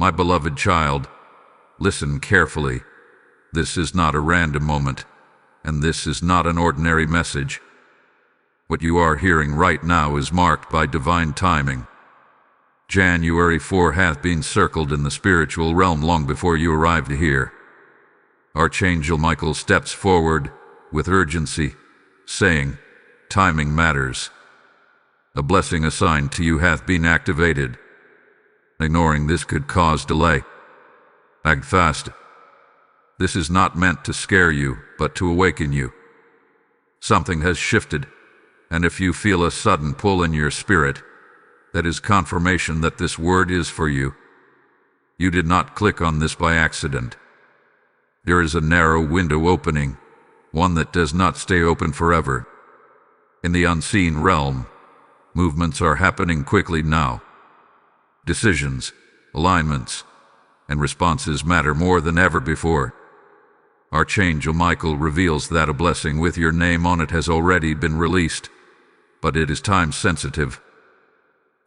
My beloved child, listen carefully. This is not a random moment, and this is not an ordinary message. What you are hearing right now is marked by divine timing. January 4 hath been circled in the spiritual realm long before you arrived here. Archangel Michael steps forward with urgency, saying, "Timing matters. A blessing assigned to you hath been activated. Ignoring this could cause delay. Act fast. This is not meant to scare you, but to awaken you. Something has shifted, and if you feel a sudden pull in your spirit, that is confirmation that this word is for you. You did not click on this by accident. There is a narrow window opening, one that does not stay open forever. In the unseen realm, movements are happening quickly now. Decisions, alignments, and responses matter more than ever before. Archangel Michael reveals that a blessing with your name on it has already been released, but it is time-sensitive.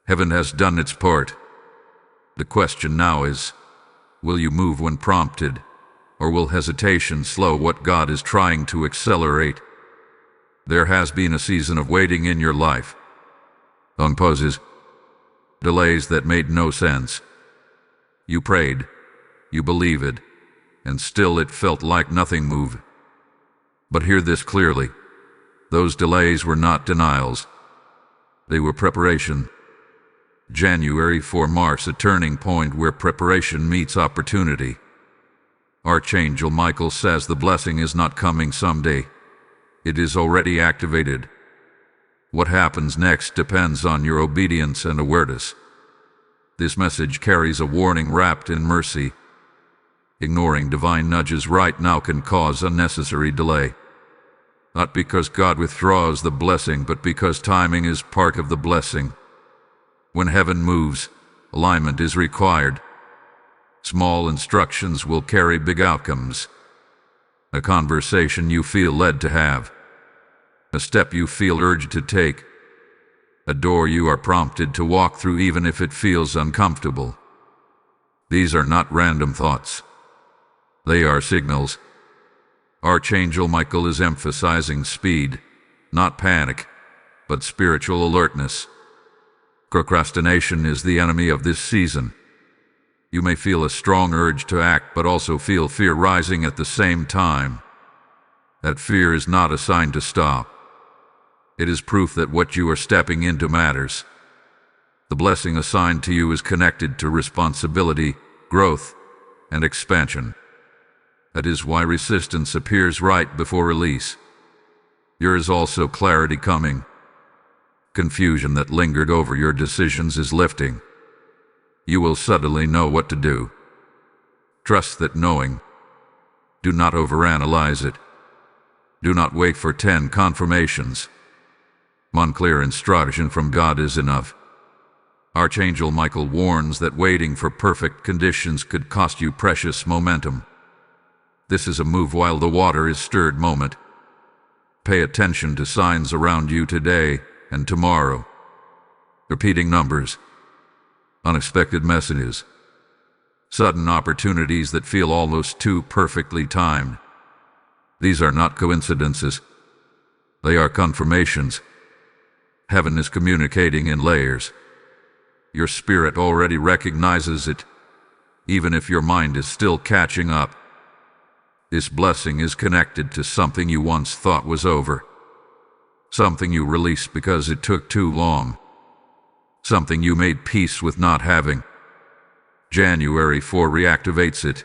Heaven has done its part. The question now is, will you move when prompted, or will hesitation slow what God is trying to accelerate? There has been a season of waiting in your life. Long pauses, delays that made no sense. You prayed, you believed, and still it felt like nothing moved. But hear this clearly. Those delays were not denials. They were preparation. January 4 marks a turning point where preparation meets opportunity. Archangel Michael says the blessing is not coming someday. It is already activated. What happens next depends on your obedience and awareness. This message carries a warning wrapped in mercy. Ignoring divine nudges right now can cause unnecessary delay. Not because God withdraws the blessing, but because timing is part of the blessing. When heaven moves, alignment is required. Small instructions will carry big outcomes. A conversation you feel led to have. A step you feel urged to take. A door you are prompted to walk through even if it feels uncomfortable. These are not random thoughts. They are signals. Archangel Michael is emphasizing speed, not panic, but spiritual alertness. Procrastination is the enemy of this season. You may feel a strong urge to act, but also feel fear rising at the same time. That fear is not a sign to stop. It is proof that what you are stepping into matters. The blessing assigned to you is connected to responsibility, growth, and expansion. That is why resistance appears right before release. There is also clarity coming. Confusion that lingered over your decisions is lifting. You will suddenly know what to do. Trust that knowing. Do not overanalyze it. Do not wait for 10 confirmations. One clear instruction from God is enough. Archangel Michael warns that waiting for perfect conditions could cost you precious momentum. This is a move while the water is stirred moment. Pay attention to signs around you today and tomorrow. Repeating numbers. Unexpected messages. Sudden opportunities that feel almost too perfectly timed. These are not coincidences. They are confirmations. Heaven is communicating in layers. Your spirit already recognizes it, even if your mind is still catching up. This blessing is connected to something you once thought was over. Something you released because it took too long. Something you made peace with not having. January 4 reactivates it,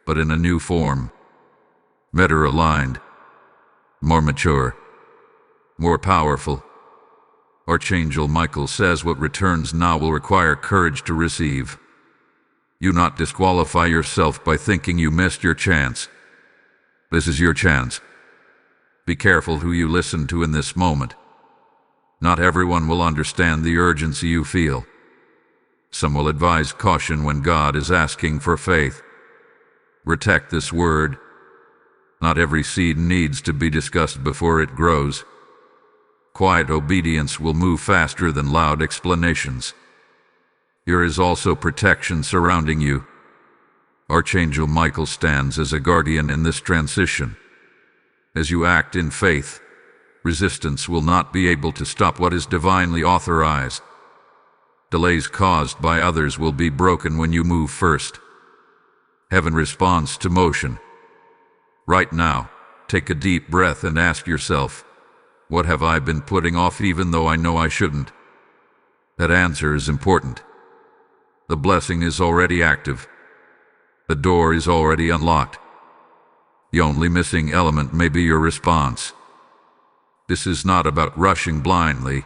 but in a new form. Better aligned. More mature. More powerful. Archangel Michael says what returns now will require courage to receive. You not disqualify yourself by thinking you missed your chance. This is your chance. Be careful who you listen to in this moment. Not everyone will understand the urgency you feel. Some will advise caution when God is asking for faith. Protect this word. Not every seed needs to be discussed before it grows. Quiet obedience will move faster than loud explanations. There is also protection surrounding you. Archangel Michael stands as a guardian in this transition. As you act in faith, resistance will not be able to stop what is divinely authorized. Delays caused by others will be broken when you move first. Heaven responds to motion. Right now, take a deep breath and ask yourself, what have I been putting off even though I know I shouldn't? That answer is important. The blessing is already active. The door is already unlocked. The only missing element may be your response. This is not about rushing blindly.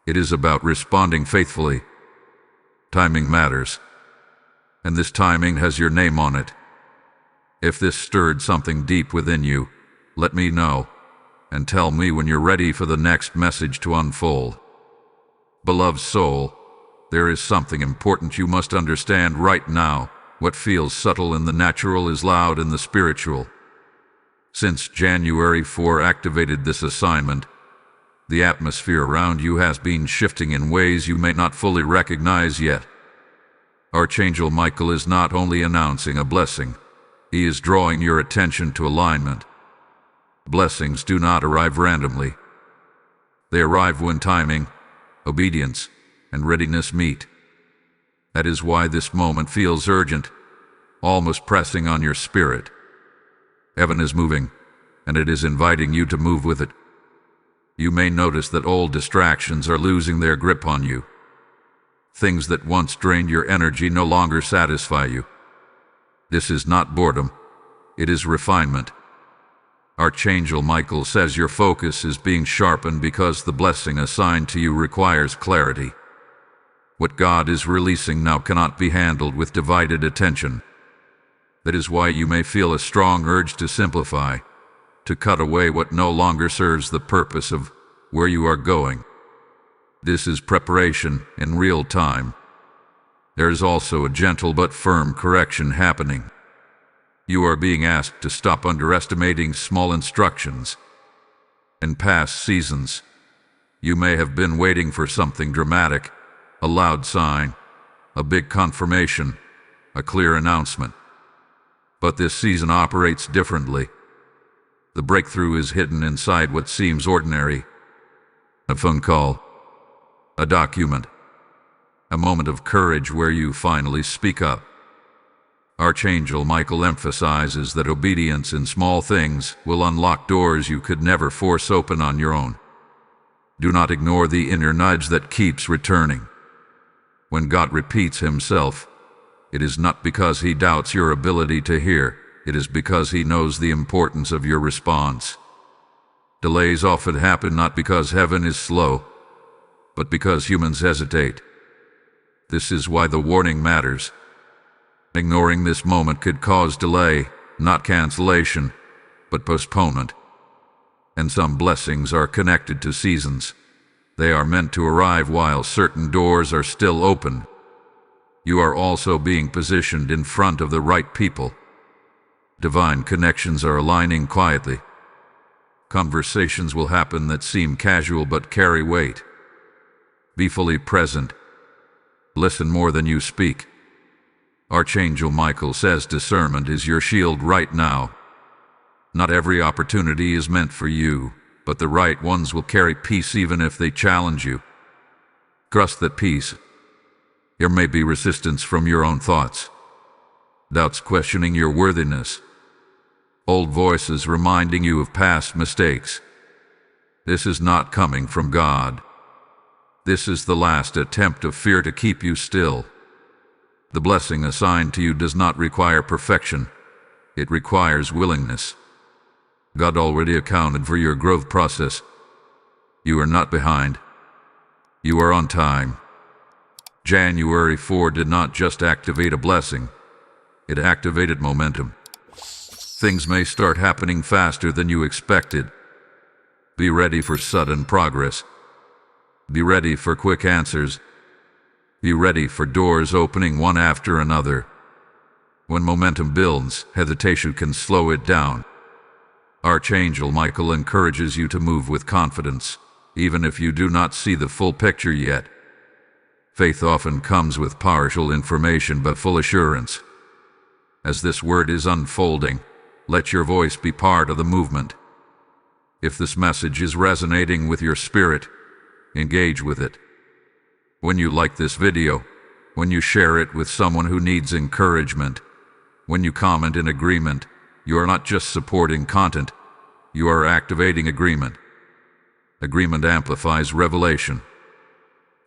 It is about responding faithfully. Timing matters, and this timing has your name on it. If this stirred something deep within you, let me know, and tell me when you're ready for the next message to unfold. Beloved soul, there is something important you must understand right now. What feels subtle in the natural is loud in the spiritual. Since January 4 activated this assignment, the atmosphere around you has been shifting in ways you may not fully recognize yet. Archangel Michael is not only announcing a blessing, he is drawing your attention to alignment. Blessings do not arrive randomly. They arrive when timing, obedience, and readiness meet. That is why this moment feels urgent, almost pressing on your spirit. Heaven is moving, and it is inviting you to move with it. You may notice that old distractions are losing their grip on you. Things that once drained your energy no longer satisfy you. This is not boredom, it is refinement. Archangel Michael says your focus is being sharpened because the blessing assigned to you requires clarity. What God is releasing now cannot be handled with divided attention. That is why you may feel a strong urge to simplify, to cut away what no longer serves the purpose of where you are going. This is preparation in real time. There is also a gentle but firm correction happening. You are being asked to stop underestimating small instructions. In past seasons, you may have been waiting for something dramatic, a loud sign, a big confirmation, a clear announcement. But this season operates differently. The breakthrough is hidden inside what seems ordinary. A phone call, a document, a moment of courage where you finally speak up. Archangel Michael emphasizes that obedience in small things will unlock doors you could never force open on your own. Do not ignore the inner nudge that keeps returning. When God repeats himself, it is not because he doubts your ability to hear, it is because he knows the importance of your response. Delays often happen not because heaven is slow, but because humans hesitate. This is why the warning matters. Ignoring this moment could cause delay, not cancellation, but postponement. And some blessings are connected to seasons. They are meant to arrive while certain doors are still open. You are also being positioned in front of the right people. Divine connections are aligning quietly. Conversations will happen that seem casual but carry weight. Be fully present. Listen more than you speak. Archangel Michael says discernment is your shield right now. Not every opportunity is meant for you, but the right ones will carry peace even if they challenge you. Trust that peace. There may be resistance from your own thoughts, doubts questioning your worthiness, old voices reminding you of past mistakes. This is not coming from God. This is the last attempt of fear to keep you still. The blessing assigned to you does not require perfection. It requires willingness. God already accounted for your growth process. You are not behind. You are on time. January 4 did not just activate a blessing. It activated momentum. Things may start happening faster than you expected. Be ready for sudden progress. Be ready for quick answers. Be ready for doors opening one after another. When momentum builds, hesitation can slow it down. Archangel Michael encourages you to move with confidence, even if you do not see the full picture yet. Faith often comes with partial information but full assurance. As this word is unfolding, let your voice be part of the movement. If this message is resonating with your spirit, engage with it. When you like this video, when you share it with someone who needs encouragement, when you comment in agreement, you are not just supporting content, you are activating agreement. Agreement amplifies revelation.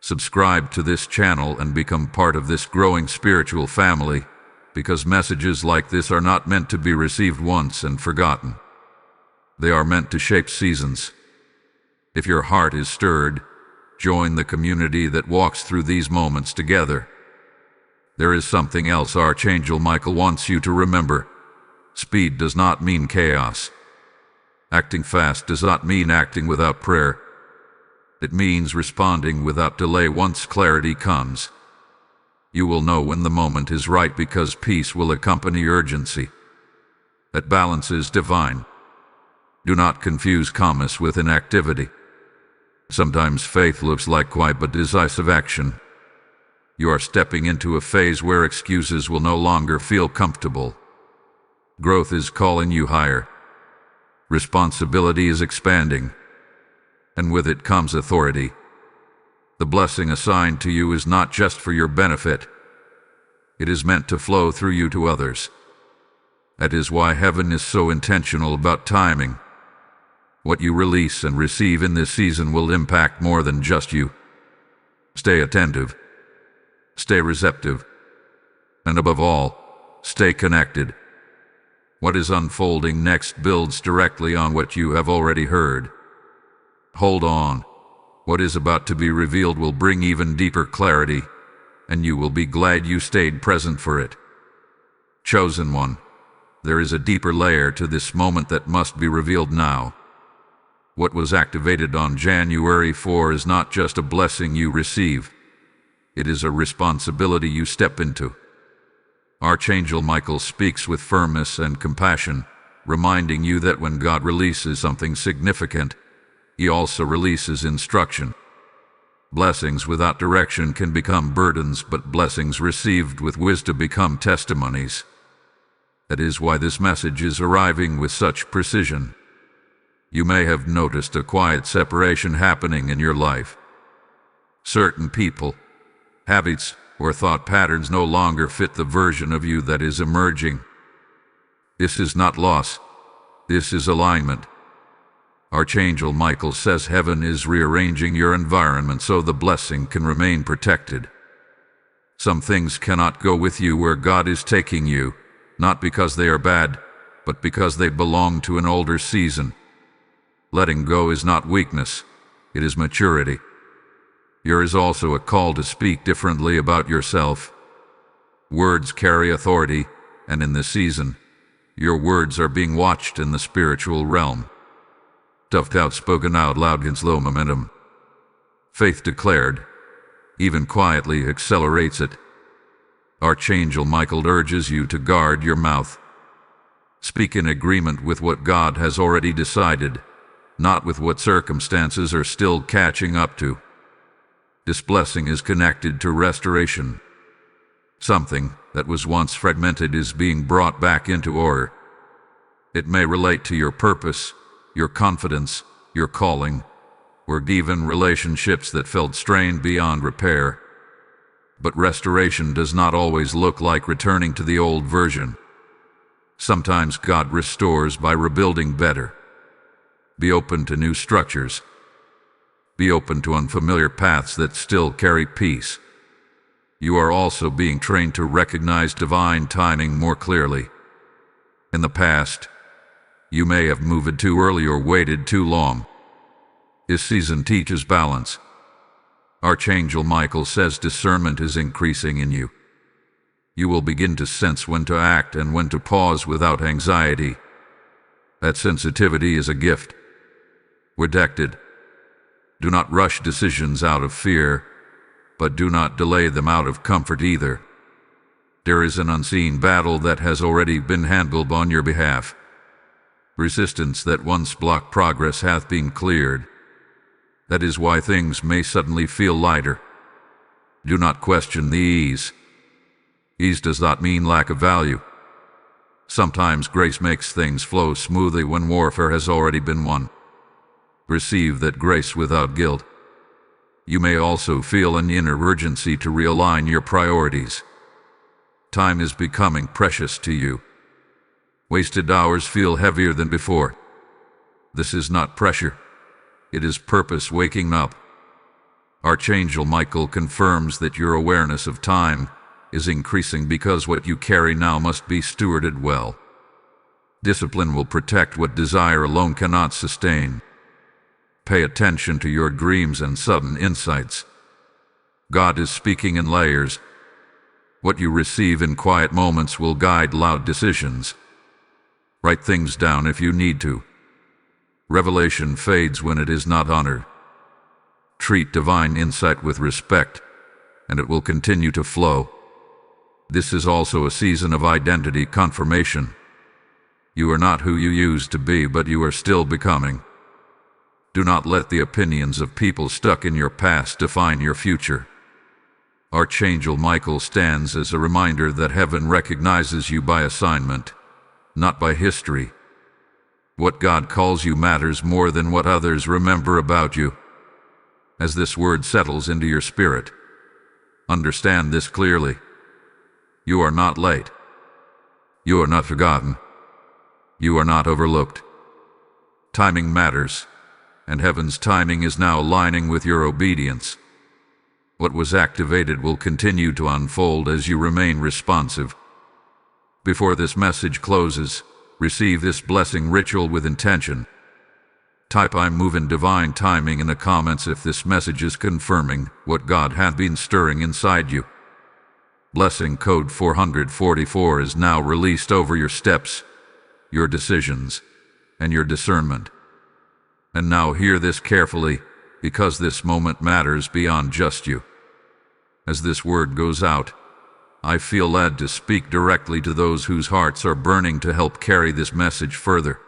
Subscribe to this channel and become part of this growing spiritual family, because messages like this are not meant to be received once and forgotten. They are meant to shape seasons. If your heart is stirred, join the community that walks through these moments together. There is something else Archangel Michael wants you to remember. Speed does not mean chaos. Acting fast does not mean acting without prayer. It means responding without delay once clarity comes. You will know when the moment is right because peace will accompany urgency. That balance is divine. Do not confuse calmness with inactivity. Sometimes faith looks like quiet but decisive action. You are stepping into a phase where excuses will no longer feel comfortable. Growth is calling you higher. Responsibility is expanding. And with it comes authority. The blessing assigned to you is not just for your benefit. It is meant to flow through you to others. That is why heaven is so intentional about timing. What you release and receive in this season will impact more than just you. Stay attentive. Stay receptive. And above all, stay connected. What is unfolding next builds directly on what you have already heard. Hold on. What is about to be revealed will bring even deeper clarity, and you will be glad you stayed present for it. Chosen one, there is a deeper layer to this moment that must be revealed now. What was activated on January 4 is not just a blessing you receive. It is a responsibility you step into. Archangel Michael speaks with firmness and compassion, reminding you that when God releases something significant, He also releases instruction. Blessings without direction can become burdens, but blessings received with wisdom become testimonies. That is why this message is arriving with such precision. You may have noticed a quiet separation happening in your life. Certain people, habits, or thought patterns no longer fit the version of you that is emerging. This is not loss. This is alignment. Archangel Michael says heaven is rearranging your environment so the blessing can remain protected. Some things cannot go with you where God is taking you, not because they are bad, but because they belong to an older season. Letting go is not weakness, it is maturity. There is also a call to speak differently about yourself. Words carry authority, and in this season, your words are being watched in the spiritual realm. Tough outspoken out loud in slow momentum. Faith declared, even quietly accelerates it. Archangel Michael urges you to guard your mouth. Speak in agreement with what God has already decided, not with what circumstances are still catching up to. This blessing is connected to restoration. Something that was once fragmented is being brought back into order. It may relate to your purpose, your confidence, your calling, or even relationships that felt strained beyond repair. But restoration does not always look like returning to the old version. Sometimes God restores by rebuilding better. Be open to new structures. Be open to unfamiliar paths that still carry peace. You are also being trained to recognize divine timing more clearly. In the past, you may have moved too early or waited too long. This season teaches balance. Archangel Michael says discernment is increasing in you. You will begin to sense when to act and when to pause without anxiety. That sensitivity is a gift. Redacted. Do not rush decisions out of fear, but do not delay them out of comfort either. There is an unseen battle that has already been handled on your behalf. Resistance that once blocked progress hath been cleared. That is why things may suddenly feel lighter. Do not question the ease. Ease does not mean lack of value. Sometimes grace makes things flow smoothly when warfare has already been won. Receive that grace without guilt. You may also feel an inner urgency to realign your priorities. Time is becoming precious to you. Wasted hours feel heavier than before. This is not pressure. It is purpose waking up. Archangel Michael confirms that your awareness of time is increasing because what you carry now must be stewarded well. Discipline will protect what desire alone cannot sustain. Pay attention to your dreams and sudden insights. God is speaking in layers. What you receive in quiet moments will guide loud decisions. Write things down if you need to. Revelation fades when it is not honored. Treat divine insight with respect, and it will continue to flow. This is also a season of identity confirmation. You are not who you used to be, but you are still becoming. Do not let the opinions of people stuck in your past define your future. Archangel Michael stands as a reminder that heaven recognizes you by assignment, not by history. What God calls you matters more than what others remember about you. As this word settles into your spirit, understand this clearly. You are not late. You are not forgotten. You are not overlooked. Timing matters, and heaven's timing is now aligning with your obedience. What was activated will continue to unfold as you remain responsive. Before this message closes, receive this blessing ritual with intention. Type "I move in divine timing" in the comments if this message is confirming what God hath been stirring inside you. Blessing code 444 is now released over your steps, your decisions, and your discernment. And now hear this carefully, because this moment matters beyond just you. As this word goes out, I feel led to speak directly to those whose hearts are burning to help carry this message further.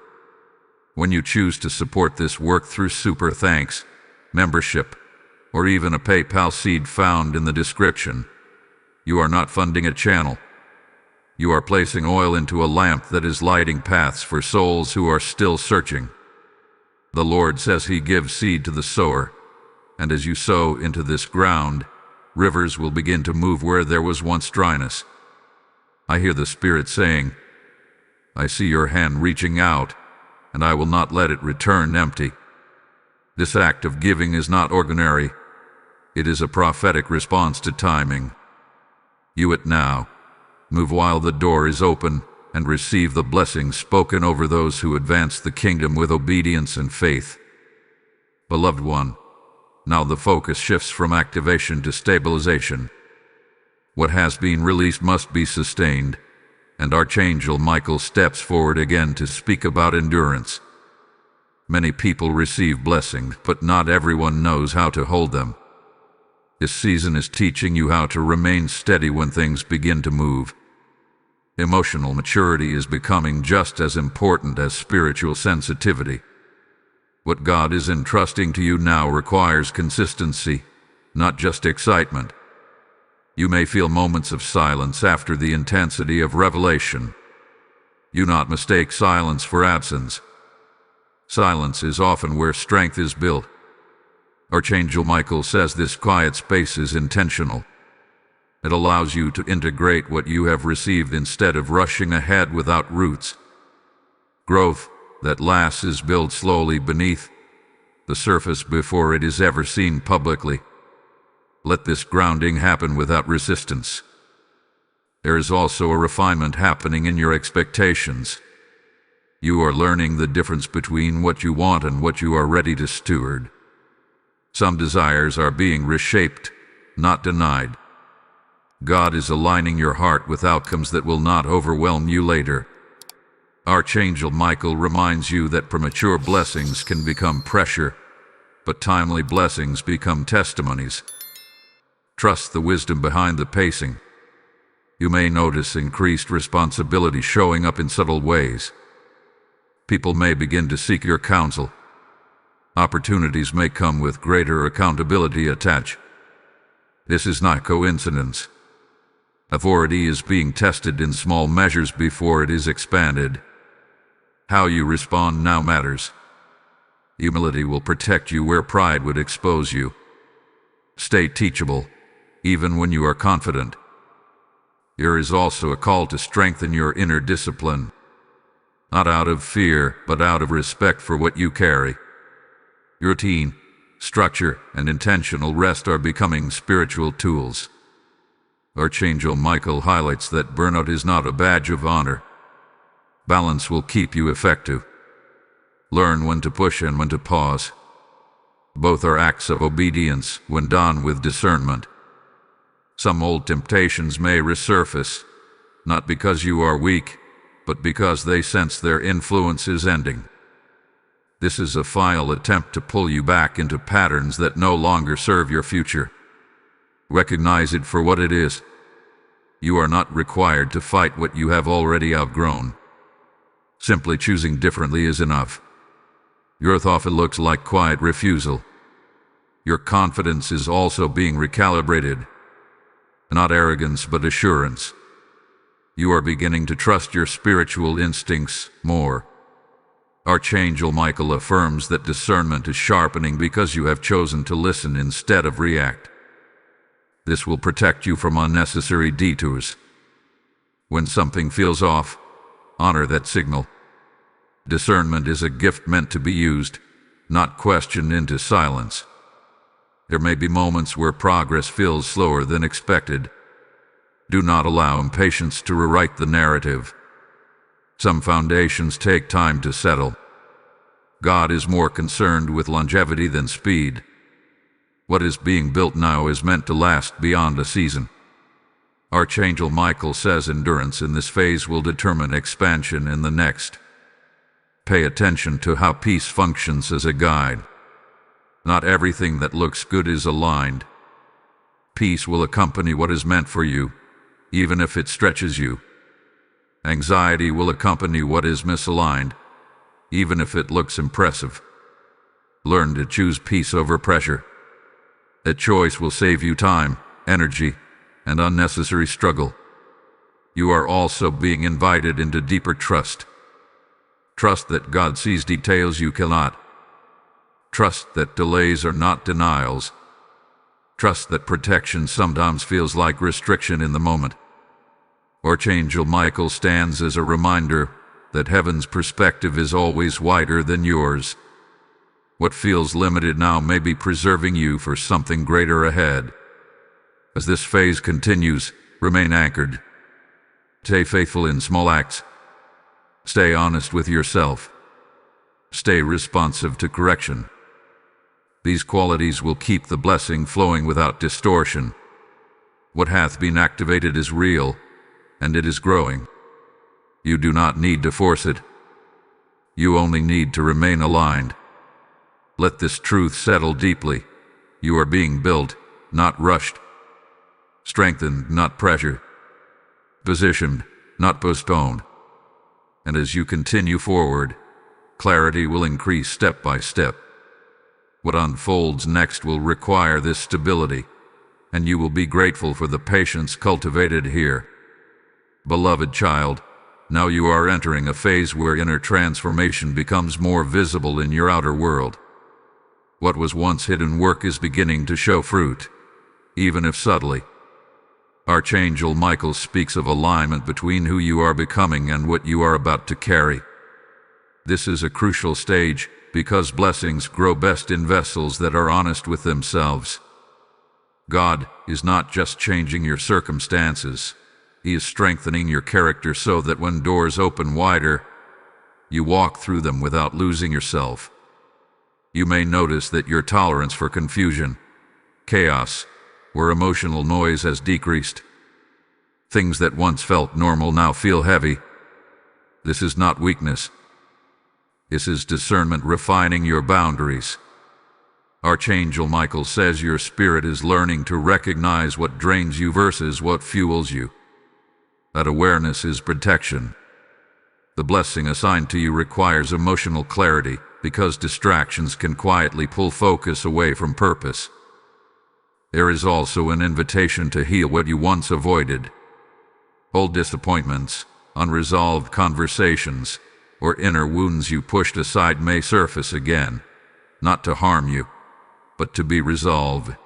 When you choose to support this work through super thanks, membership, or even a PayPal seed found in the description, you are not funding a channel. You are placing oil into a lamp that is lighting paths for souls who are still searching. The Lord says He gives seed to the sower, and as you sow into this ground, rivers will begin to move where there was once dryness. I hear the Spirit saying, I see your hand reaching out, and I will not let it return empty. This act of giving is not ordinary. It is a prophetic response to timing. You it now. Move while the door is open, and receive the blessings spoken over those who advance the kingdom with obedience and faith. Beloved one, now the focus shifts from activation to stabilization. What has been released must be sustained, and Archangel Michael steps forward again to speak about endurance. Many people receive blessings, but not everyone knows how to hold them. This season is teaching you how to remain steady when things begin to move. Emotional maturity is becoming just as important as spiritual sensitivity. What God is entrusting to you now requires consistency, not just excitement. You may feel moments of silence after the intensity of revelation. Do not mistake silence for absence. Silence is often where strength is built. Archangel Michael says this quiet space is intentional. It allows you to integrate what you have received instead of rushing ahead without roots. Growth that lasts is built slowly beneath the surface before it is ever seen publicly. Let this grounding happen without resistance. There is also a refinement happening in your expectations. You are learning the difference between what you want and what you are ready to steward. Some desires are being reshaped, not denied. God is aligning your heart with outcomes that will not overwhelm you later. Archangel Michael reminds you that premature blessings can become pressure, but timely blessings become testimonies. Trust the wisdom behind the pacing. You may notice increased responsibility showing up in subtle ways. People may begin to seek your counsel. Opportunities may come with greater accountability attached. This is not coincidence. Authority is being tested in small measures before it is expanded. How you respond now matters. Humility will protect you where pride would expose you. Stay teachable, even when you are confident. There is also a call to strengthen your inner discipline, not out of fear, but out of respect for what you carry. Routine, structure, and intentional rest are becoming spiritual tools. Archangel Michael highlights that burnout is not a badge of honor. Balance will keep you effective. Learn when to push and when to pause. Both are acts of obedience when done with discernment. Some old temptations may resurface, not because you are weak, but because they sense their influence is ending. This is a final attempt to pull you back into patterns that no longer serve your future. Recognize it for what it is. You are not required to fight what you have already outgrown. Simply choosing differently is enough. Growth often looks like quiet refusal. Your confidence is also being recalibrated. Not arrogance, but assurance. You are beginning to trust your spiritual instincts more. Archangel Michael affirms that discernment is sharpening because you have chosen to listen instead of react. This will protect you from unnecessary detours. When something feels off, honor that signal. Discernment is a gift meant to be used, not questioned into silence. There may be moments where progress feels slower than expected. Do not allow impatience to rewrite the narrative. Some foundations take time to settle. God is more concerned with longevity than speed. What is being built now is meant to last beyond a season. Archangel Michael says endurance in this phase will determine expansion in the next. Pay attention to how peace functions as a guide. Not everything that looks good is aligned. Peace will accompany what is meant for you, even if it stretches you. Anxiety will accompany what is misaligned, even if it looks impressive. Learn to choose peace over pressure. A choice will save you time, energy, and unnecessary struggle. You are also being invited into deeper trust. Trust that God sees details you cannot. Trust that delays are not denials. Trust that protection sometimes feels like restriction in the moment. Archangel Michael stands as a reminder that heaven's perspective is always wider than yours. What feels limited now may be preserving you for something greater ahead. As this phase continues, remain anchored. Stay faithful in small acts. Stay honest with yourself. Stay responsive to correction. These qualities will keep the blessing flowing without distortion. What hath been activated is real, and it is growing. You do not need to force it. You only need to remain aligned. Let this truth settle deeply. You are being built, not rushed. Strengthened, not pressured. Positioned, not postponed. And as you continue forward, clarity will increase step by step. What unfolds next will require this stability, and you will be grateful for the patience cultivated here. Beloved child, now you are entering a phase where inner transformation becomes more visible in your outer world. What was once hidden work is beginning to show fruit, even if subtly. Archangel Michael speaks of alignment between who you are becoming and what you are about to carry. This is a crucial stage because blessings grow best in vessels that are honest with themselves. God is not just changing your circumstances. He is strengthening your character so that when doors open wider, you walk through them without losing yourself. You may notice that your tolerance for confusion, chaos, or emotional noise has decreased. Things that once felt normal now feel heavy. This is not weakness. This is discernment refining your boundaries. Archangel Michael says your spirit is learning to recognize what drains you versus what fuels you. That awareness is protection. The blessing assigned to you requires emotional clarity because distractions can quietly pull focus away from purpose. There is also an invitation to heal what you once avoided. Old disappointments, unresolved conversations, or inner wounds you pushed aside may surface again, not to harm you, but to be resolved.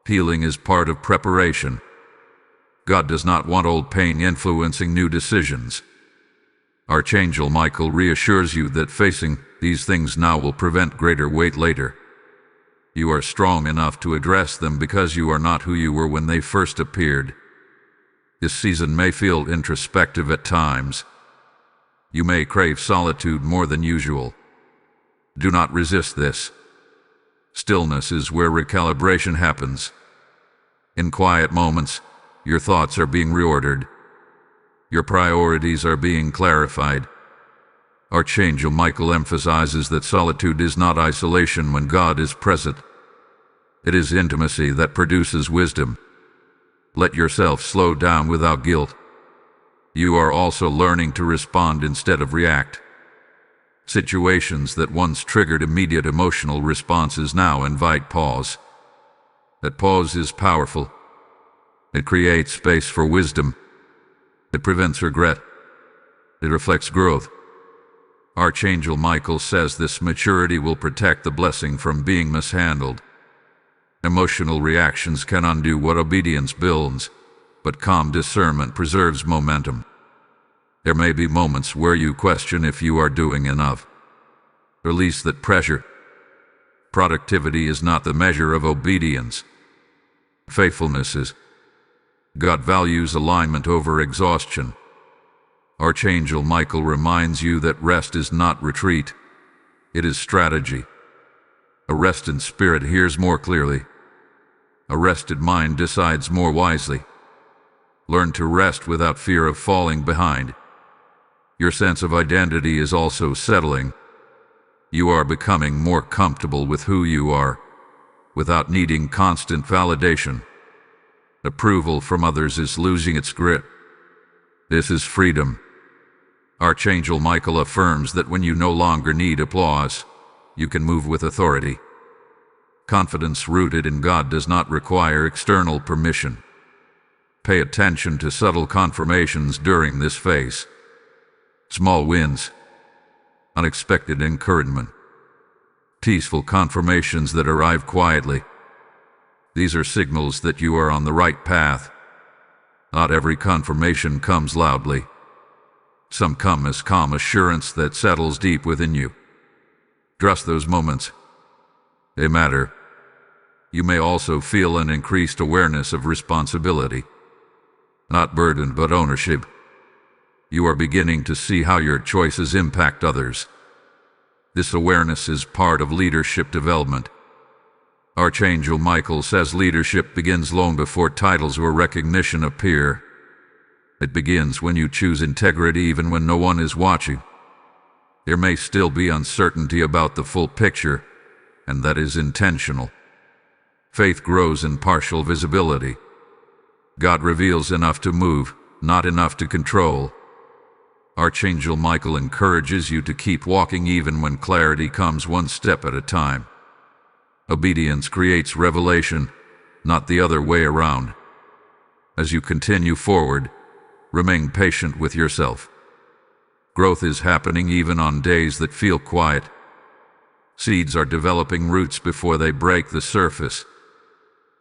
Healing is part of preparation. God does not want old pain influencing new decisions. Archangel Michael reassures you that facing these things now will prevent greater weight later. You are strong enough to address them because you are not who you were when they first appeared. This season may feel introspective at times. You may crave solitude more than usual. Do not resist this. Stillness is where recalibration happens. In quiet moments, your thoughts are being reordered. Your priorities are being clarified. Archangel Michael emphasizes that solitude is not isolation when God is present. It is intimacy that produces wisdom. Let yourself slow down without guilt. You are also learning to respond instead of react. Situations that once triggered immediate emotional responses now invite pause. That pause is powerful. It creates space for wisdom. It prevents regret. It reflects growth. Archangel Michael says this maturity will protect the blessing from being mishandled. Emotional reactions can undo what obedience builds, but calm discernment preserves momentum. There may be moments where you question if you are doing enough. Release that pressure. Productivity is not the measure of obedience. Faithfulness is. God values alignment over exhaustion. Archangel Michael reminds you that rest is not retreat. It is strategy. A rested spirit hears more clearly. A rested mind decides more wisely. Learn to rest without fear of falling behind. Your sense of identity is also settling. You are becoming more comfortable with who you are, without needing constant validation. Approval from others is losing its grip. This is freedom. Archangel Michael affirms that when you no longer need applause, you can move with authority. Confidence rooted in God does not require external permission. Pay attention to subtle confirmations during this phase. Small wins, unexpected encouragement, peaceful confirmations that arrive quietly. These are signals that you are on the right path. Not every confirmation comes loudly. Some come as calm assurance that settles deep within you. Trust those moments. They matter. You may also feel an increased awareness of responsibility. Not burden, but ownership. You are beginning to see how your choices impact others. This awareness is part of leadership development. Archangel Michael says leadership begins long before titles or recognition appear. It begins when you choose integrity even when no one is watching. There may still be uncertainty about the full picture, and that is intentional. Faith grows in partial visibility. God reveals enough to move, not enough to control. Archangel Michael encourages you to keep walking even when clarity comes one step at a time. Obedience creates revelation, not the other way around. As you continue forward, remain patient with yourself. Growth is happening even on days that feel quiet. Seeds are developing roots before they break the surface.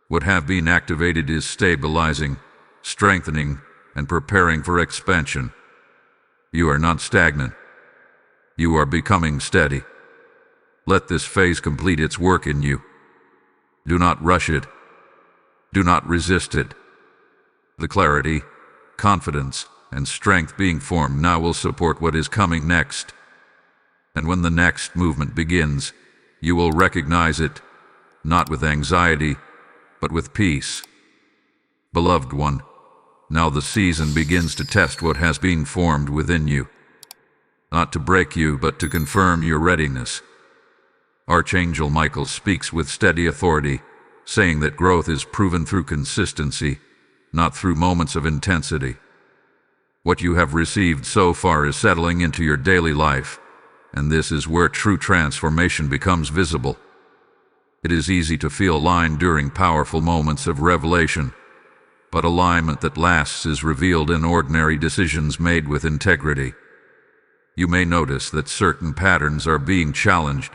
What have been activated is stabilizing, strengthening, and preparing for expansion. You are not stagnant. You are becoming steady. Let this phase complete its work in you. Do not rush it. Do not resist it. The clarity, confidence, and strength being formed now will support what is coming next. And when the next movement begins, you will recognize it, not with anxiety, but with peace. Beloved one, now the season begins to test what has been formed within you. Not to break you, but to confirm your readiness. Archangel Michael speaks with steady authority, saying that growth is proven through consistency, not through moments of intensity. What you have received so far is settling into your daily life, and this is where true transformation becomes visible. It is easy to feel aligned during powerful moments of revelation, but alignment that lasts is revealed in ordinary decisions made with integrity. You may notice that certain patterns are being challenged.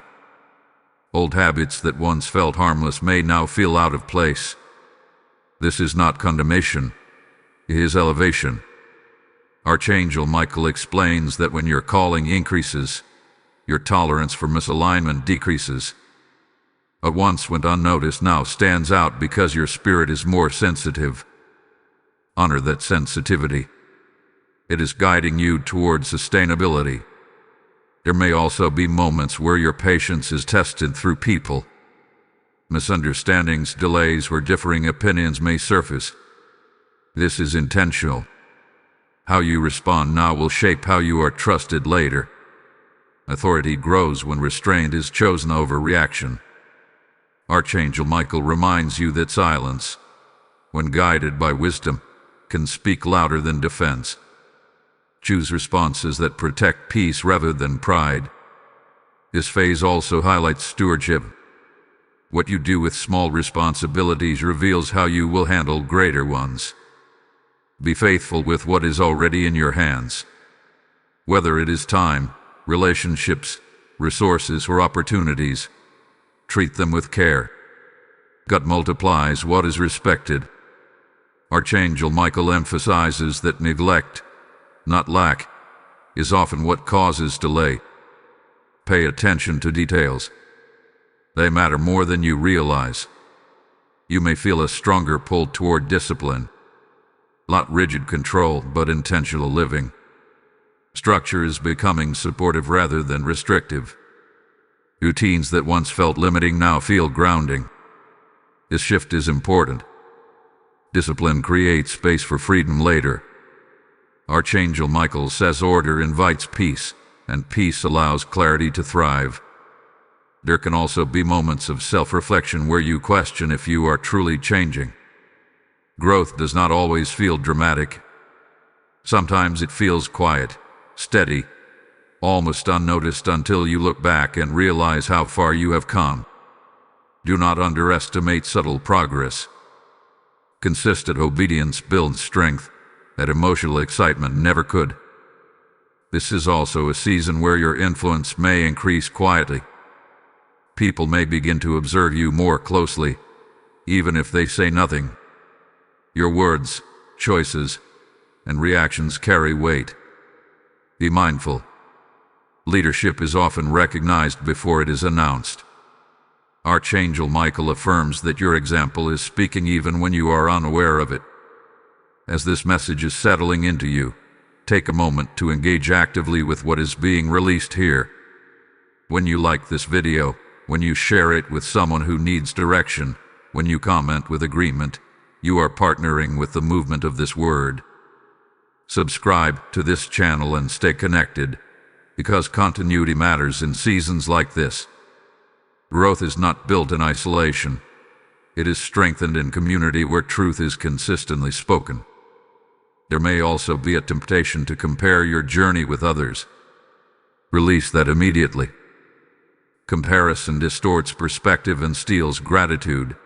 Old habits that once felt harmless may now feel out of place. This is not condemnation, it is elevation. Archangel Michael explains that when your calling increases, your tolerance for misalignment decreases. What once went unnoticed now stands out because your spirit is more sensitive. Honor that sensitivity. It is guiding you toward sustainability. There may also be moments where your patience is tested through people. Misunderstandings, delays, or differing opinions may surface. This is intentional. How you respond now will shape how you are trusted later. Authority grows when restraint is chosen over reaction. Archangel Michael reminds you that silence, when guided by wisdom, can speak louder than defense. Choose responses that protect peace rather than pride. This phase also highlights stewardship. What you do with small responsibilities reveals how you will handle greater ones. Be faithful with what is already in your hands. Whether it is time, relationships, resources, or opportunities, treat them with care. God multiplies what is respected. Archangel Michael emphasizes that neglect, not lack, is often what causes delay. Pay attention to details. They matter more than you realize. You may feel a stronger pull toward discipline. Not rigid control, but intentional living. Structure is becoming supportive rather than restrictive. Routines that once felt limiting now feel grounding. This shift is important. Discipline creates space for freedom later. Archangel Michael says order invites peace, and peace allows clarity to thrive. There can also be moments of self-reflection where you question if you are truly changing. Growth does not always feel dramatic. Sometimes it feels quiet, steady, almost unnoticed until you look back and realize how far you have come. Do not underestimate subtle progress. Consistent obedience builds strength that emotional excitement never could. This is also a season where your influence may increase quietly. People may begin to observe you more closely, even if they say nothing. Your words, choices, and reactions carry weight. Be mindful. Leadership is often recognized before it is announced. Archangel Michael affirms that your example is speaking even when you are unaware of it. As this message is settling into you, take a moment to engage actively with what is being released here. When you like this video, when you share it with someone who needs direction, when you comment with agreement, you are partnering with the movement of this word. Subscribe to this channel and stay connected, because continuity matters in seasons like this. Growth is not built in isolation. It is strengthened in community where truth is consistently spoken. There may also be a temptation to compare your journey with others. Release that immediately. Comparison distorts perspective and steals gratitude.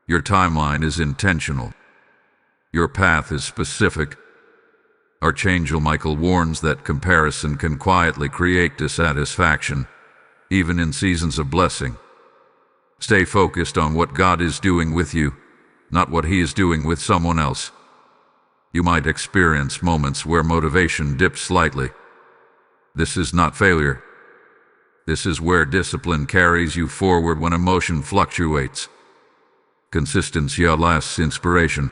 Your timeline is intentional. Your path is specific. Archangel Michael warns that comparison can quietly create dissatisfaction, even in seasons of blessing. Stay focused on what God is doing with you, not what He is doing with someone else. You might experience moments where motivation dips slightly. This is not failure. This is where discipline carries you forward when emotion fluctuates. Consistency outlasts inspiration.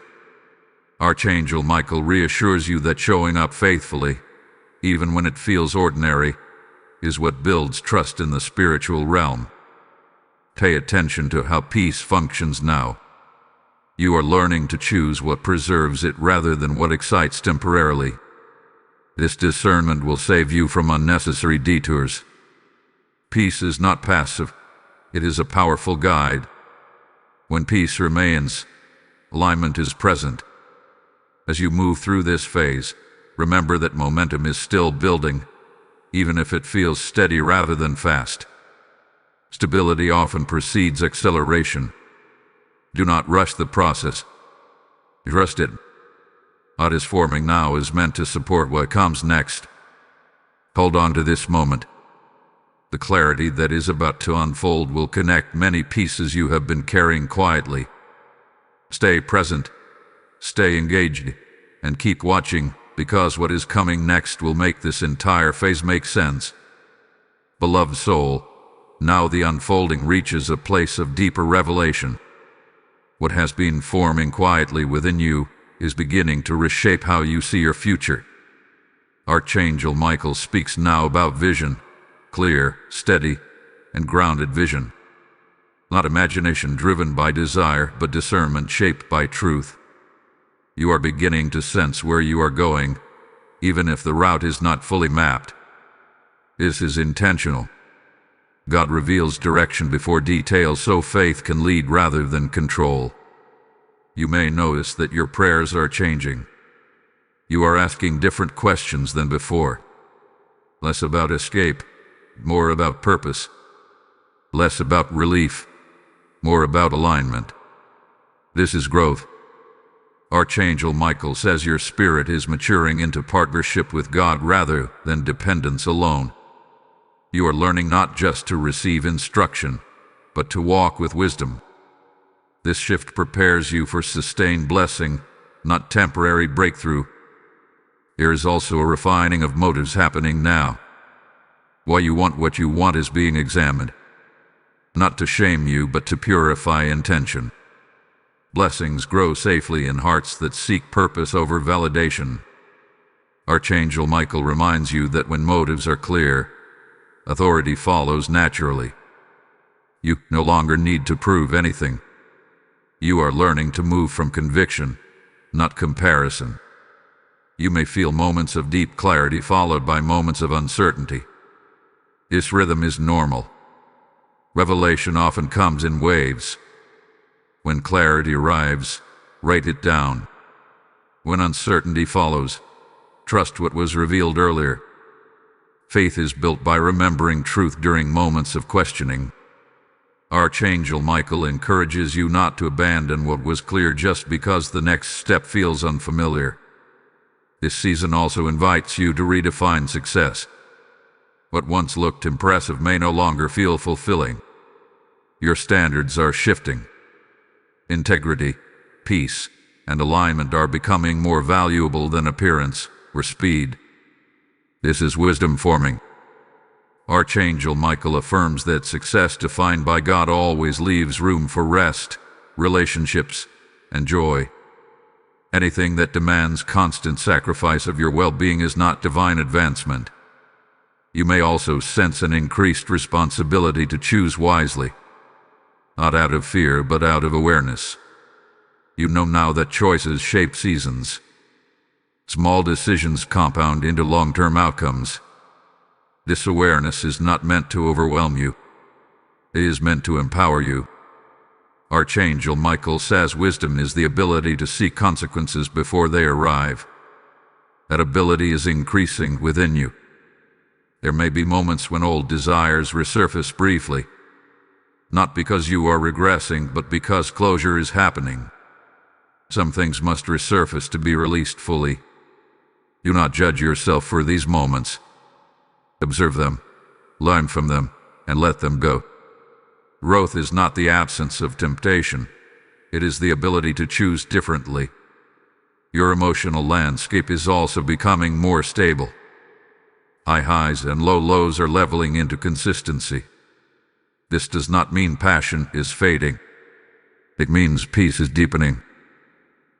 Archangel Michael reassures you that showing up faithfully, even when it feels ordinary, is what builds trust in the spiritual realm. Pay attention to how peace functions now. You are learning to choose what preserves it rather than what excites temporarily. This discernment will save you from unnecessary detours. Peace is not passive, it is a powerful guide. When peace remains, alignment is present. As you move through this phase, remember that momentum is still building, even if it feels steady rather than fast. Stability often precedes acceleration. Do not rush the process. Trust it. What is forming now is meant to support what comes next. Hold on to this moment. The clarity that is about to unfold will connect many pieces you have been carrying quietly. Stay present, stay engaged, and keep watching, because what is coming next will make this entire phase make sense. Beloved soul, now the unfolding reaches a place of deeper revelation. What has been forming quietly within you is beginning to reshape how you see your future. Archangel Michael speaks now about vision, clear, steady, and grounded vision. Not imagination driven by desire, but discernment shaped by truth. You are beginning to sense where you are going, even if the route is not fully mapped. This is intentional. God reveals direction before details so faith can lead rather than control. You may notice that your prayers are changing. You are asking different questions than before. Less about escape, more about purpose. Less about relief, more about alignment. This is growth. Archangel Michael says your spirit is maturing into partnership with God rather than dependence alone. You are learning not just to receive instruction, but to walk with wisdom. This shift prepares you for sustained blessing, not temporary breakthrough. There is also a refining of motives happening now. Why you want what you want is being examined. Not to shame you, but to purify intention. Blessings grow safely in hearts that seek purpose over validation. Archangel Michael reminds you that when motives are clear, authority follows naturally. You no longer need to prove anything. You are learning to move from conviction, not comparison. You may feel moments of deep clarity followed by moments of uncertainty. This rhythm is normal. Revelation often comes in waves. When clarity arrives, write it down. When uncertainty follows, trust what was revealed earlier. Faith is built by remembering truth during moments of questioning. Archangel Michael encourages you not to abandon what was clear just because the next step feels unfamiliar. This season also invites you to redefine success. What once looked impressive may no longer feel fulfilling. Your standards are shifting. Integrity, peace, and alignment are becoming more valuable than appearance or speed. This is wisdom forming. Archangel Michael affirms that success defined by God always leaves room for rest, relationships, and joy. Anything that demands constant sacrifice of your well-being is not divine advancement. You may also sense an increased responsibility to choose wisely. Not out of fear, but out of awareness. You know now that choices shape seasons. Small decisions compound into long-term outcomes. This awareness is not meant to overwhelm you. It is meant to empower you. Archangel Michael says wisdom is the ability to see consequences before they arrive. That ability is increasing within you. There may be moments when old desires resurface briefly. Not because you are regressing, but because closure is happening. Some things must resurface to be released fully. Do not judge yourself for these moments. Observe them, learn from them, and let them go. Growth is not the absence of temptation. It is the ability to choose differently. Your emotional landscape is also becoming more stable. High highs and low lows are leveling into consistency. This does not mean passion is fading. It means peace is deepening.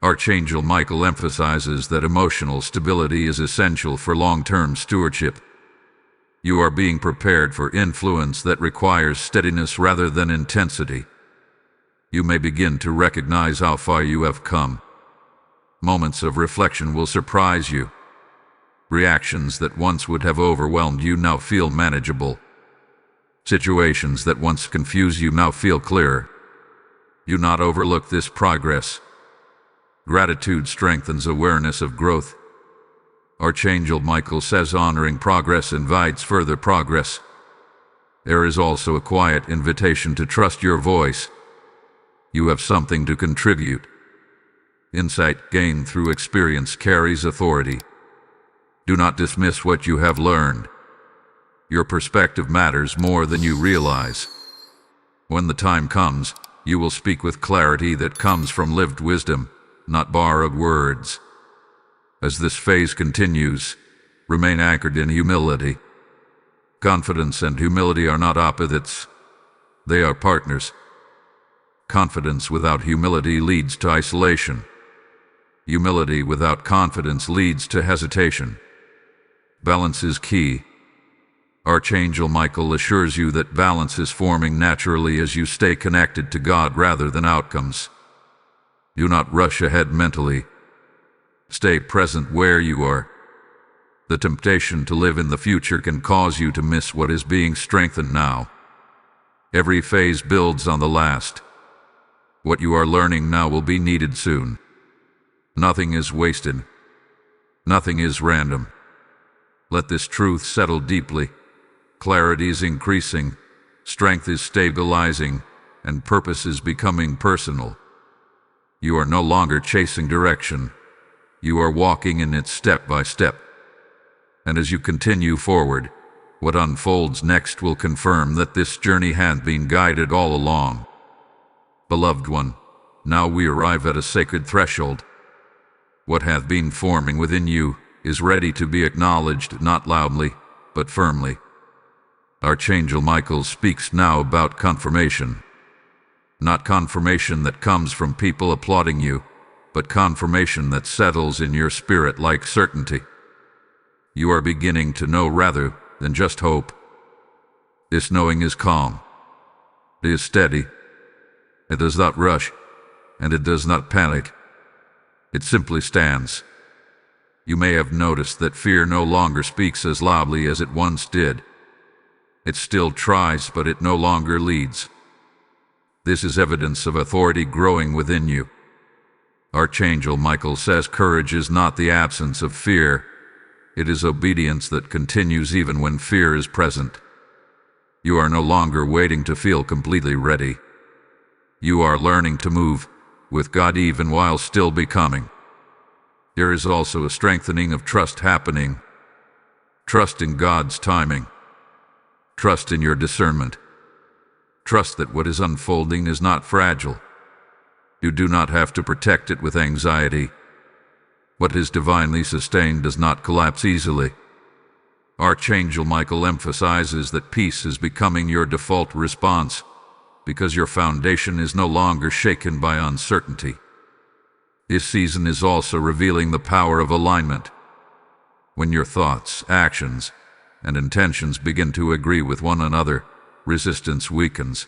Archangel Michael emphasizes that emotional stability is essential for long-term stewardship. You are being prepared for influence that requires steadiness rather than intensity. You may begin to recognize how far you have come. Moments of reflection will surprise you. Reactions that once would have overwhelmed you now feel manageable. Situations that once confused you now feel clearer. Do not overlook this progress. Gratitude strengthens awareness of growth. Archangel Michael says honoring progress invites further progress. There is also a quiet invitation to trust your voice. You have something to contribute. Insight gained through experience carries authority. Do not dismiss what you have learned. Your perspective matters more than you realize. When the time comes, you will speak with clarity that comes from lived wisdom, not borrowed words. As this phase continues, remain anchored in humility. Confidence and humility are not opposites. They are partners. Confidence without humility leads to isolation. Humility without confidence leads to hesitation. Balance is key. Archangel Michael assures you that balance is forming naturally as you stay connected to God rather than outcomes. Do not rush ahead mentally. Stay present where you are. The temptation to live in the future can cause you to miss what is being strengthened now. Every phase builds on the last. What you are learning now will be needed soon. Nothing is wasted. Nothing is random. Let this truth settle deeply. Clarity is increasing, strength is stabilizing, and purpose is becoming personal. You are no longer chasing direction. You are walking in it step by step. And as you continue forward, what unfolds next will confirm that this journey had been guided all along. Beloved one, now we arrive at a sacred threshold. What hath been forming within you is ready to be acknowledged, not loudly, but firmly. Archangel Michael speaks now about confirmation. Not confirmation that comes from people applauding you, but confirmation that settles in your spirit like certainty. You are beginning to know rather than just hope. This knowing is calm. It is steady. It does not rush, and it does not panic. It simply stands. You may have noticed that fear no longer speaks as loudly as it once did. It still tries, but it no longer leads. This is evidence of authority growing within you. Archangel Michael says courage is not the absence of fear. It is obedience that continues even when fear is present. You are no longer waiting to feel completely ready. You are learning to move with God even while still becoming. There is also a strengthening of trust happening. Trust in God's timing. Trust in your discernment. Trust that what is unfolding is not fragile. You do not have to protect it with anxiety. What is divinely sustained does not collapse easily. Archangel Michael emphasizes that peace is becoming your default response because your foundation is no longer shaken by uncertainty. This season is also revealing the power of alignment. When your thoughts, actions, and intentions begin to agree with one another, resistance weakens.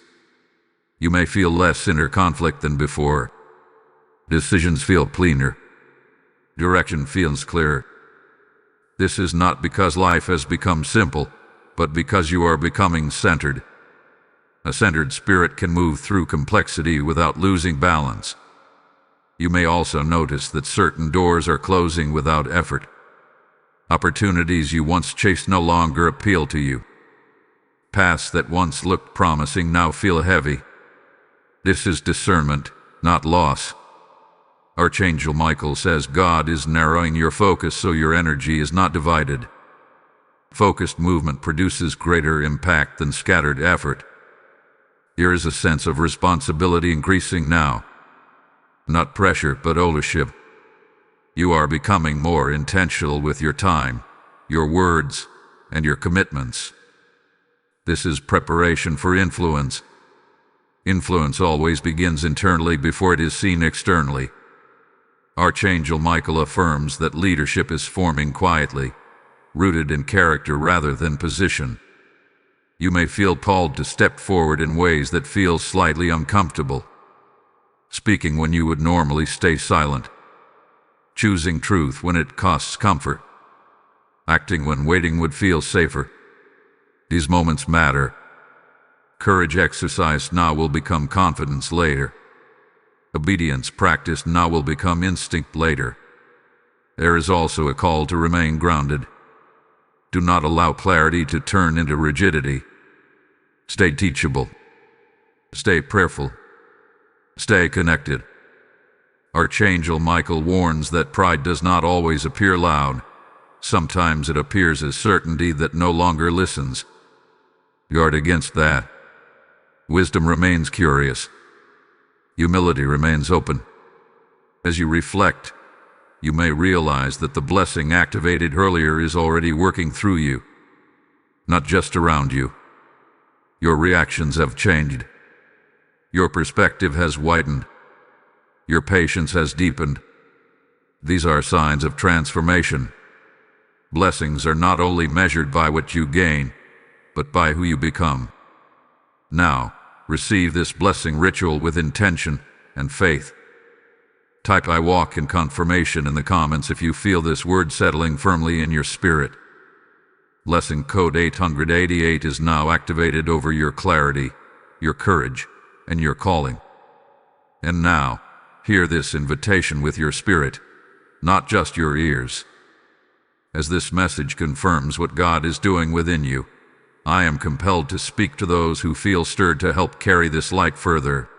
You may feel less inner conflict than before. Decisions feel cleaner. Direction feels clearer. This is not because life has become simple, but because you are becoming centered. A centered spirit can move through complexity without losing balance. You may also notice that certain doors are closing without effort. Opportunities you once chased no longer appeal to you. Paths that once looked promising now feel heavy. This is discernment, not loss. Archangel Michael says God is narrowing your focus so your energy is not divided. Focused movement produces greater impact than scattered effort. There is a sense of responsibility increasing now. Not pressure, but ownership. You are becoming more intentional with your time, your words, and your commitments. This is preparation for influence. Influence always begins internally before it is seen externally. Archangel Michael affirms that leadership is forming quietly, rooted in character rather than position. You may feel called to step forward in ways that feel slightly uncomfortable. Speaking when you would normally stay silent. Choosing truth when it costs comfort. Acting when waiting would feel safer. These moments matter. Courage exercised now will become confidence later. Obedience practiced now will become instinct later. There is also a call to remain grounded. Do not allow clarity to turn into rigidity. Stay teachable. Stay prayerful. Stay connected. Archangel Michael warns that pride does not always appear loud. Sometimes it appears as certainty that no longer listens. Guard against that. Wisdom remains curious. Humility remains open. As you reflect, you may realize that the blessing activated earlier is already working through you, not just around you. Your reactions have changed. Your perspective has widened. Your patience has deepened. These are signs of transformation. Blessings are not only measured by what you gain, but by who you become. Now, receive this blessing ritual with intention and faith. Type "I walk in confirmation" in the comments if you feel this word settling firmly in your spirit. Blessing code 888 is now activated over your clarity, your courage, and your calling. And now, hear this invitation with your spirit, not just your ears. As this message confirms what God is doing within you, I am compelled to speak to those who feel stirred to help carry this light further.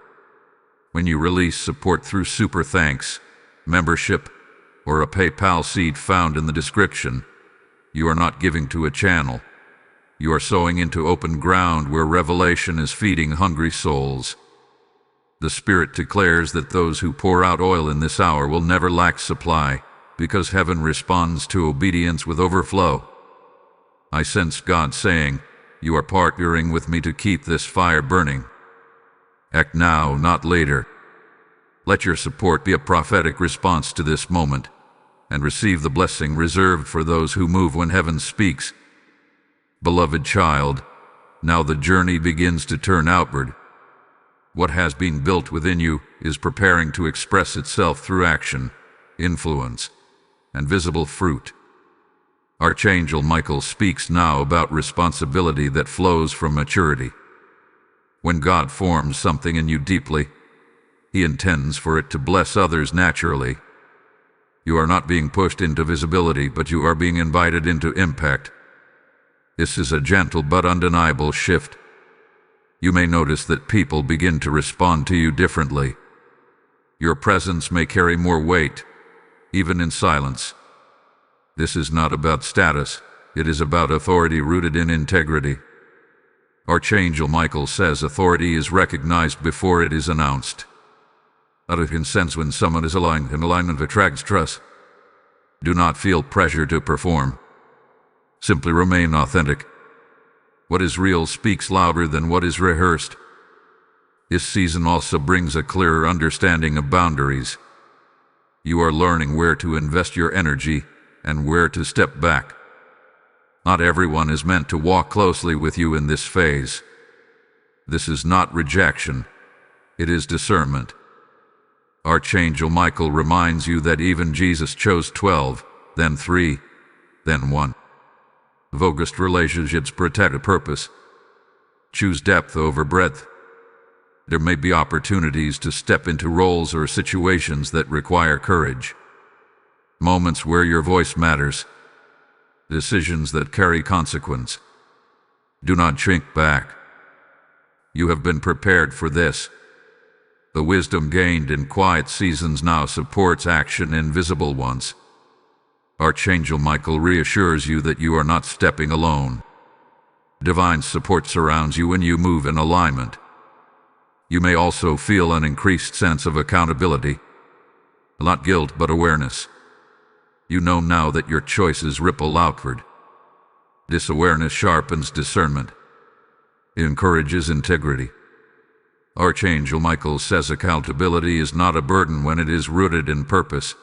When you release support through super thanks, membership, or a PayPal seed found in the description, you are not giving to a channel. You are sowing into open ground where revelation is feeding hungry souls. The Spirit declares that those who pour out oil in this hour will never lack supply, because heaven responds to obedience with overflow. I sense God saying, "You are partnering with me to keep this fire burning." Act now, not later. Let your support be a prophetic response to this moment, and receive the blessing reserved for those who move when heaven speaks. Beloved child, now the journey begins to turn outward. What has been built within you is preparing to express itself through action, influence, and visible fruit. Archangel Michael speaks now about responsibility that flows from maturity. When God forms something in you deeply, He intends for it to bless others naturally. You are not being pushed into visibility, but you are being invited into impact. This is a gentle but undeniable shift. You may notice that people begin to respond to you differently. Your presence may carry more weight, even in silence. This is not about status, it is about authority rooted in integrity. Archangel Michael says authority is recognized before it is announced. You can sense when someone is aligned, and alignment attracts trust. Do not feel pressure to perform. Simply remain authentic. What is real speaks louder than what is rehearsed. This season also brings a clearer understanding of boundaries. You are learning where to invest your energy and where to step back. Not everyone is meant to walk closely with you in this phase. This is not rejection, it is discernment. Archangel Michael reminds you that even Jesus chose 12, then 3, then 1. Focused relationships protect a purpose. Choose depth over breadth. There may be opportunities to step into roles or situations that require courage. Moments where your voice matters. Decisions that carry consequence. Do not shrink back. You have been prepared for this. The wisdom gained in quiet seasons now supports action in visible ones. Archangel Michael reassures you that you are not stepping alone. Divine support surrounds you when you move in alignment. You may also feel an increased sense of accountability. Not guilt, but awareness. You know now that your choices ripple outward. This awareness sharpens discernment. It encourages integrity. Archangel Michael says accountability is not a burden when it is rooted in purpose.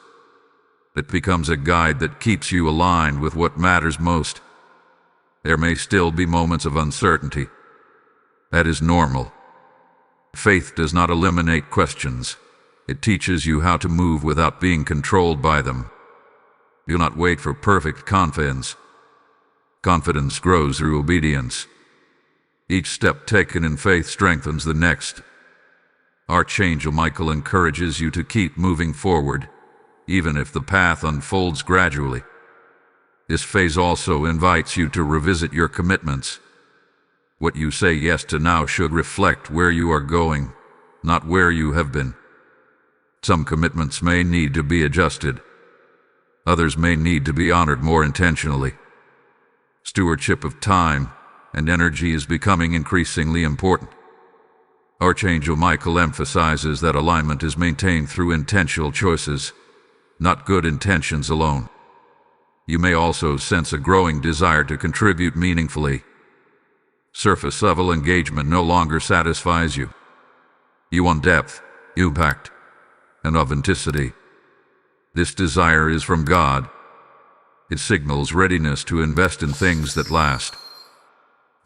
It becomes a guide that keeps you aligned with what matters most. There may still be moments of uncertainty. That is normal. Faith does not eliminate questions. It teaches you how to move without being controlled by them. Do not wait for perfect confidence. Confidence grows through obedience. Each step taken in faith strengthens the next. Archangel Michael encourages you to keep moving forward, even if the path unfolds gradually. This phase also invites you to revisit your commitments. What you say yes to now should reflect where you are going, not where you have been. Some commitments may need to be adjusted. Others may need to be honored more intentionally. Stewardship of time and energy is becoming increasingly important. Archangel Michael emphasizes that alignment is maintained through intentional choices, not good intentions alone. You may also sense a growing desire to contribute meaningfully. Surface-level engagement no longer satisfies you. You want depth, impact, and authenticity. This desire is from God. It signals readiness to invest in things that last.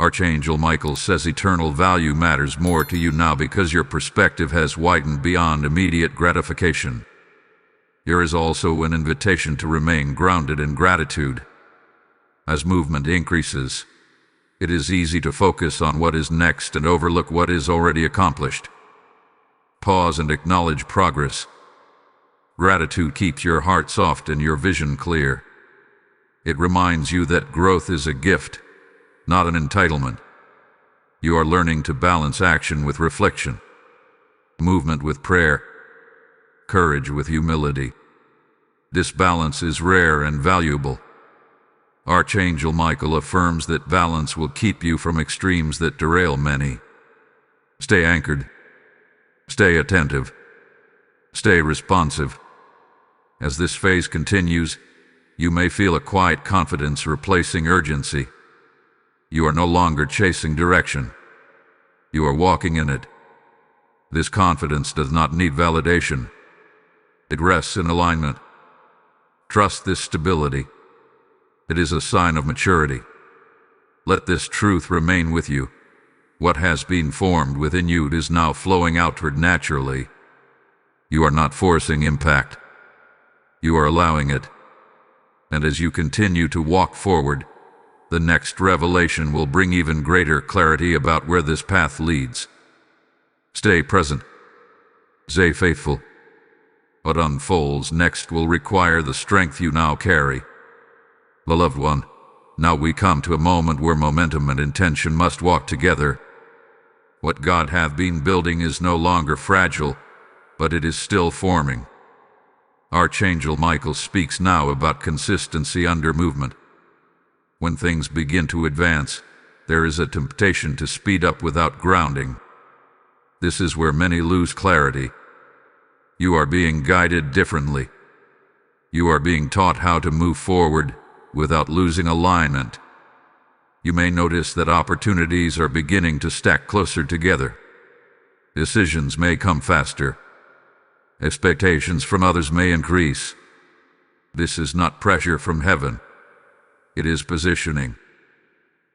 Archangel Michael says eternal value matters more to you now because your perspective has widened beyond immediate gratification. There is also an invitation to remain grounded in gratitude. As movement increases, it is easy to focus on what is next and overlook what is already accomplished. Pause and acknowledge progress. Gratitude keeps your heart soft and your vision clear. It reminds you that growth is a gift, not an entitlement. You are learning to balance action with reflection, movement with prayer, courage with humility. This balance is rare and valuable. Archangel Michael affirms that balance will keep you from extremes that derail many. Stay anchored. Stay attentive. Stay responsive. As this phase continues, you may feel a quiet confidence replacing urgency. You are no longer chasing direction. You are walking in it. This confidence does not need validation. It rests in alignment. Trust this stability. It is a sign of maturity. Let this truth remain with you. What has been formed within you is now flowing outward naturally. You are not forcing impact. You are allowing it. And as you continue to walk forward, the next revelation will bring even greater clarity about where this path leads. Stay present. Stay faithful. What unfolds next will require the strength you now carry. Beloved one, now we come to a moment where momentum and intention must walk together. What God hath been building is no longer fragile, but it is still forming. Archangel Michael speaks now about consistency under movement. When things begin to advance, there is a temptation to speed up without grounding. This is where many lose clarity. You are being guided differently. You are being taught how to move forward without losing alignment. You may notice that opportunities are beginning to stack closer together. Decisions may come faster. Expectations from others may increase. This is not pressure from heaven. It is positioning.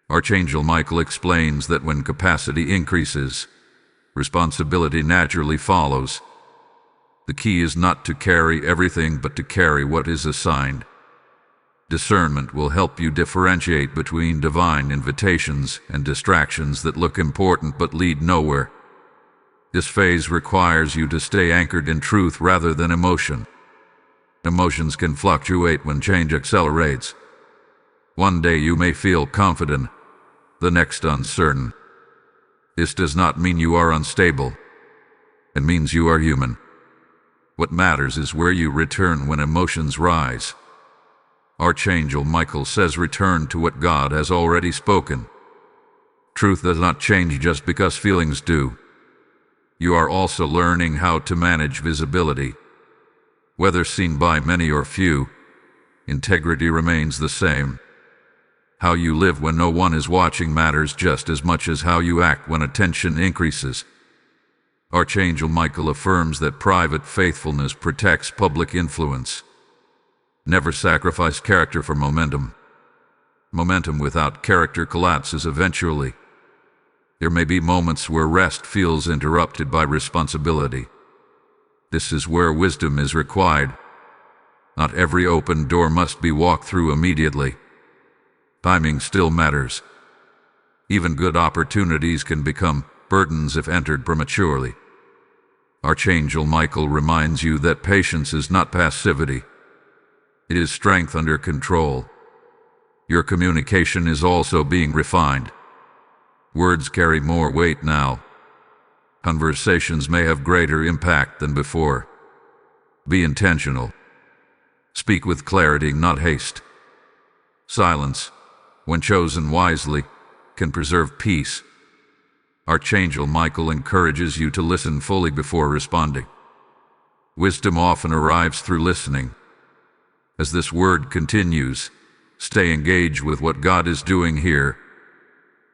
Archangel Michael explains that when capacity increases, responsibility naturally follows. The key is not to carry everything, but to carry what is assigned. Discernment will help you differentiate between divine invitations and distractions that look important but lead nowhere. This phase requires you to stay anchored in truth rather than emotion. Emotions can fluctuate when change accelerates. One day you may feel confident, the next uncertain. This does not mean you are unstable. It means you are human. What matters is where you return when emotions rise. Archangel Michael says return to what God has already spoken. Truth does not change just because feelings do. You are also learning how to manage visibility. Whether seen by many or few, integrity remains the same. How you live when no one is watching matters just as much as how you act when attention increases. Archangel Michael affirms that private faithfulness protects public influence. Never sacrifice character for momentum. Momentum without character collapses eventually. There may be moments where rest feels interrupted by responsibility. This is where wisdom is required. Not every open door must be walked through immediately. Timing still matters. Even good opportunities can become burdens if entered prematurely. Archangel Michael reminds you that patience is not passivity. It is strength under control. Your communication is also being refined. Words carry more weight now. Conversations may have greater impact than before. Be intentional. Speak with clarity, not haste. Silence, when chosen wisely, can preserve peace. Archangel Michael encourages you to listen fully before responding. Wisdom often arrives through listening. As this word continues, stay engaged with what God is doing here.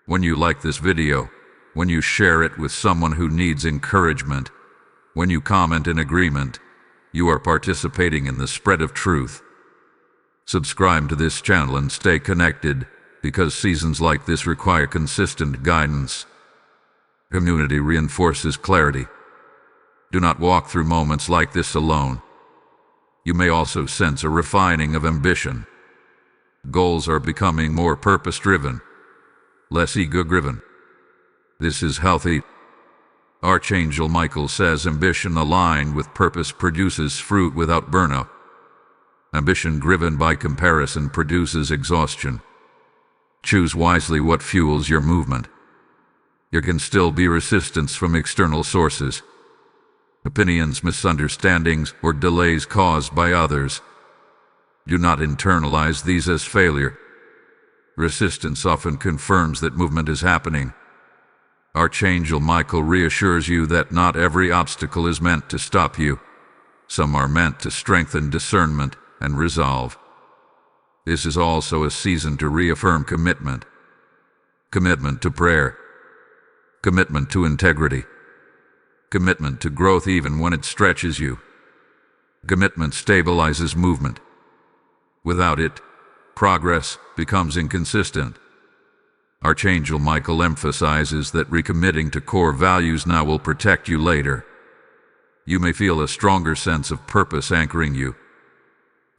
When you like this video, when you share it with someone who needs encouragement, when you comment in agreement, you are participating in the spread of truth. Subscribe to this channel and stay connected, because seasons like this require consistent guidance. Community reinforces clarity. Do not walk through moments like this alone. You may also sense a refining of ambition. Goals are becoming more purpose-driven, less ego-driven. This is healthy. Archangel Michael says ambition aligned with purpose produces fruit without burnout. Ambition driven by comparison produces exhaustion. Choose wisely what fuels your movement. There can still be resistance from external sources. Opinions, misunderstandings, or delays caused by others. Do not internalize these as failure. Resistance often confirms that movement is happening. Archangel Michael reassures you that not every obstacle is meant to stop you. Some are meant to strengthen discernment and resolve. This is also a season to reaffirm commitment. Commitment to prayer. Commitment to integrity. Commitment to growth even when it stretches you. Commitment stabilizes movement. Without it, progress becomes inconsistent. Archangel Michael emphasizes that recommitting to core values now will protect you later. You may feel a stronger sense of purpose anchoring you.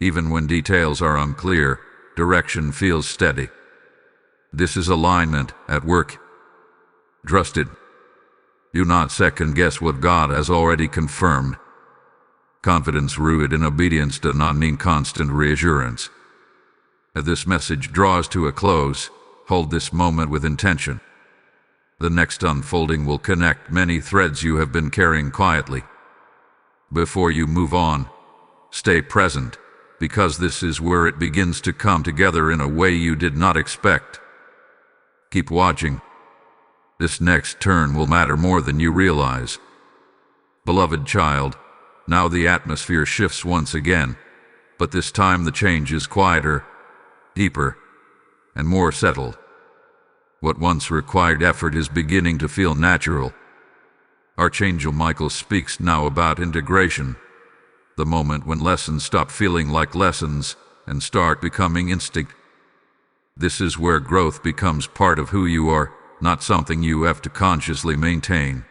Even when details are unclear, direction feels steady. This is alignment at work. Trust it. Do not second-guess what God has already confirmed. Confidence rooted in obedience does not need constant reassurance. As this message draws to a close, hold this moment with intention. The next unfolding will connect many threads you have been carrying quietly. Before you move on, stay present, because this is where it begins to come together in a way you did not expect. Keep watching. This next turn will matter more than you realize. Beloved child, now the atmosphere shifts once again, but this time the change is quieter, deeper, and more settled. What once required effort is beginning to feel natural. Archangel Michael speaks now about integration, the moment when lessons stop feeling like lessons and start becoming instinct. This is where growth becomes part of who you are, not something you have to consciously maintain.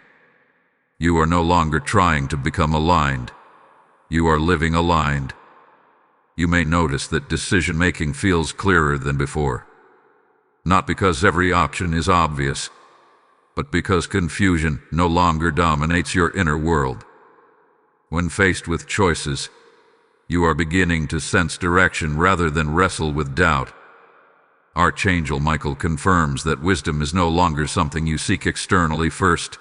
You are no longer trying to become aligned. You are living aligned. You may notice that decision-making feels clearer than before. Not because every option is obvious, but because confusion no longer dominates your inner world. When faced with choices, you are beginning to sense direction rather than wrestle with doubt. Archangel Michael confirms that wisdom is no longer something you seek externally first.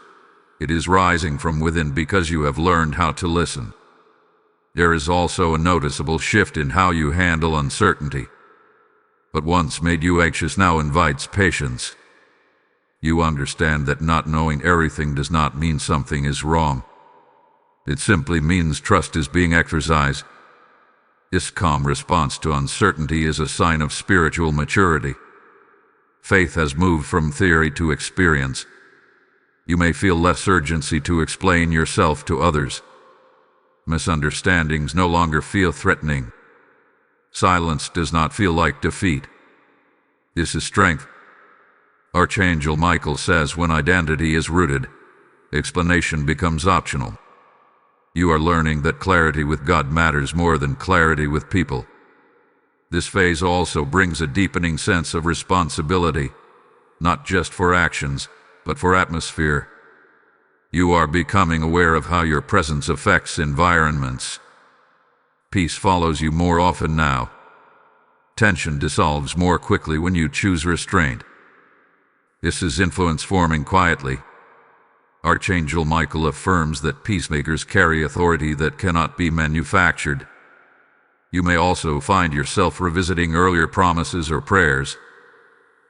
It is rising from within because you have learned how to listen. There is also a noticeable shift in how you handle uncertainty. What once made you anxious now invites patience. You understand that not knowing everything does not mean something is wrong. It simply means trust is being exercised. This calm response to uncertainty is a sign of spiritual maturity. Faith has moved from theory to experience. You may feel less urgency to explain yourself to others. Misunderstandings no longer feel threatening. Silence does not feel like defeat. This is strength. Archangel Michael says when identity is rooted, explanation becomes optional. You are learning that clarity with God matters more than clarity with people. This phase also brings a deepening sense of responsibility, not just for actions, but for atmosphere. You are becoming aware of how your presence affects environments. Peace follows you more often now. Tension dissolves more quickly when you choose restraint. This is influence forming quietly. Archangel Michael affirms that peacemakers carry authority that cannot be manufactured. You may also find yourself revisiting earlier promises or prayers,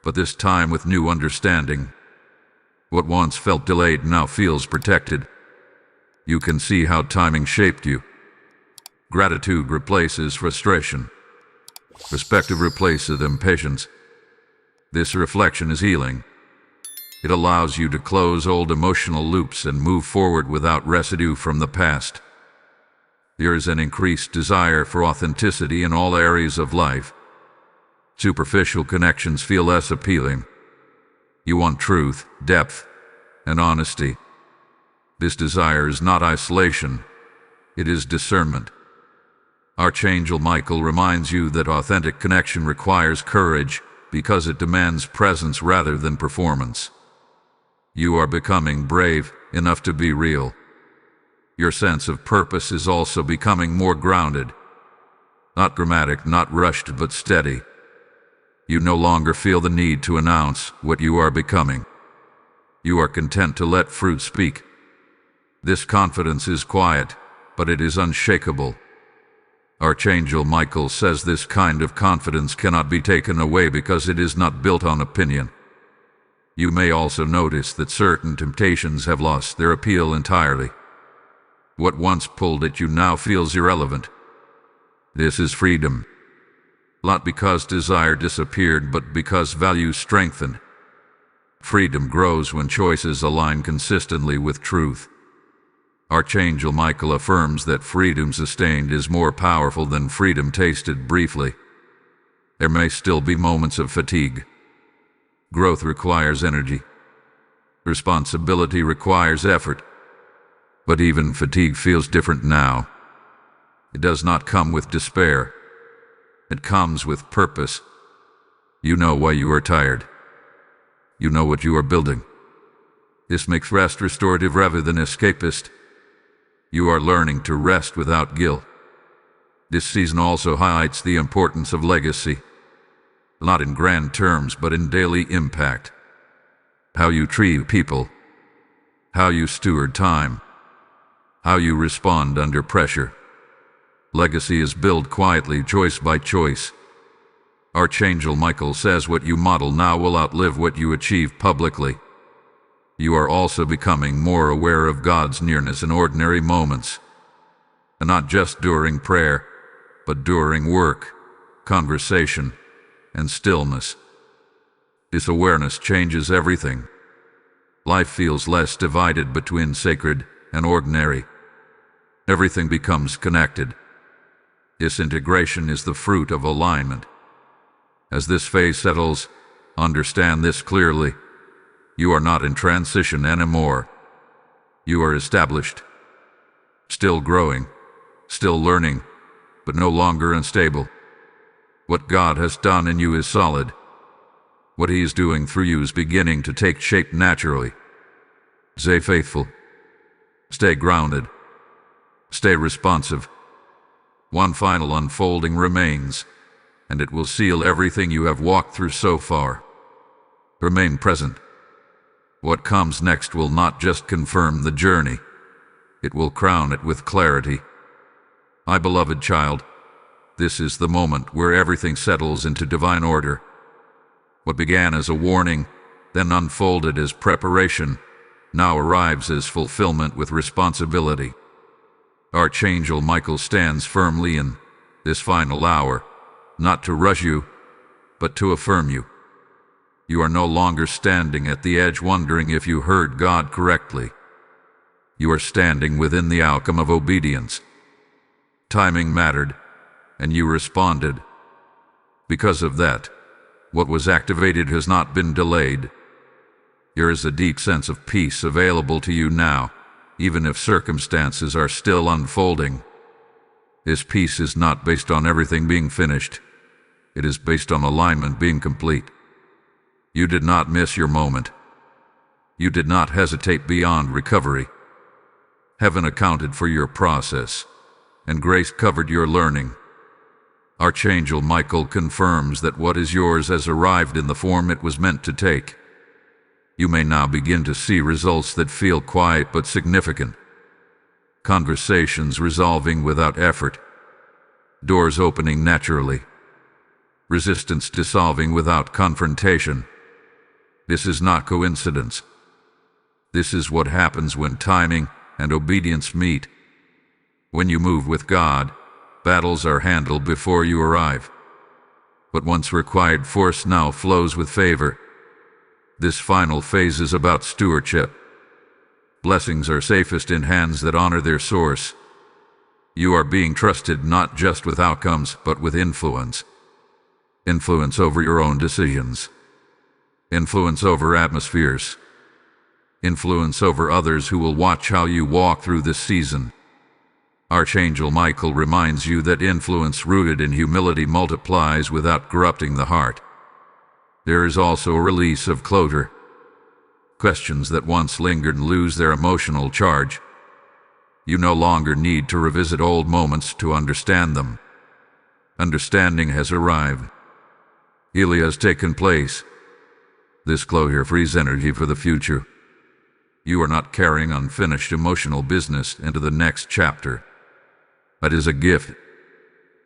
but this time with new understanding. What once felt delayed now feels protected. You can see how timing shaped you. Gratitude replaces frustration. Perspective replaces impatience. This reflection is healing. It allows you to close old emotional loops and move forward without residue from the past. There is an increased desire for authenticity in all areas of life. Superficial connections feel less appealing. You want truth, depth, and honesty. This desire is not isolation, it is discernment. Archangel Michael reminds you that authentic connection requires courage because it demands presence rather than performance. You are becoming brave enough to be real. Your sense of purpose is also becoming more grounded. Not dramatic, not rushed, but steady. You no longer feel the need to announce what you are becoming. You are content to let fruit speak. This confidence is quiet, but it is unshakable. Archangel Michael says this kind of confidence cannot be taken away because it is not built on opinion. You may also notice that certain temptations have lost their appeal entirely. What once pulled at you now feels irrelevant. This is freedom. Not because desire disappeared, but because values strengthened. Freedom grows when choices align consistently with truth. Archangel Michael affirms that freedom sustained is more powerful than freedom tasted briefly. There may still be moments of fatigue. Growth requires energy. Responsibility requires effort. But even fatigue feels different now. It does not come with despair. It comes with purpose. You know why you are tired. You know what you are building. This makes rest restorative rather than escapist. You are learning to rest without guilt. This season also highlights the importance of legacy. Not in grand terms, but in daily impact. How you treat people. How you steward time. How you respond under pressure. Legacy is built quietly, choice by choice. Archangel Michael says what you model now will outlive what you achieve publicly. You are also becoming more aware of God's nearness in ordinary moments. And not just during prayer, but during work, conversation, and stillness. This awareness changes everything. Life feels less divided between sacred and ordinary. Everything becomes connected. This integration is the fruit of alignment. As this phase settles, understand this clearly. You are not in transition anymore. You are established. Still growing, still learning, but no longer unstable. What God has done in you is solid. What He is doing through you is beginning to take shape naturally. Stay faithful. Stay grounded. Stay responsive. One final unfolding remains, and it will seal everything you have walked through so far. Remain present. What comes next will not just confirm the journey, it will crown it with clarity. My beloved child, this is the moment where everything settles into divine order. What began as a warning, then unfolded as preparation, now arrives as fulfillment with responsibility. Archangel Michael stands firmly in this final hour, not to rush you, but to affirm you. You are no longer standing at the edge wondering if you heard God correctly. You are standing within the outcome of obedience. Timing mattered, and you responded. Because of that, what was activated has not been delayed. There is a deep sense of peace available to you now, even if circumstances are still unfolding. This peace is not based on everything being finished. It is based on alignment being complete. You did not miss your moment. You did not hesitate beyond recovery. Heaven accounted for your process, and grace covered your learning. Archangel Michael confirms that what is yours has arrived in the form it was meant to take. You may now begin to see results that feel quiet but significant. Conversations resolving without effort. Doors opening naturally. Resistance dissolving without confrontation. This is not coincidence. This is what happens when timing and obedience meet. When you move with God, battles are handled before you arrive. What once required force now flows with favor. This final phase is about stewardship. Blessings are safest in hands that honor their source. You are being trusted not just with outcomes, but with influence. Influence over your own decisions. Influence over atmospheres. Influence over others who will watch how you walk through this season. Archangel Michael reminds you that influence rooted in humility multiplies without corrupting the heart. There is also a release of closure. Questions that once lingered lose their emotional charge. You no longer need to revisit old moments to understand them. Understanding has arrived. Healing has taken place. This closure frees energy for the future. You are not carrying unfinished emotional business into the next chapter. That is a gift.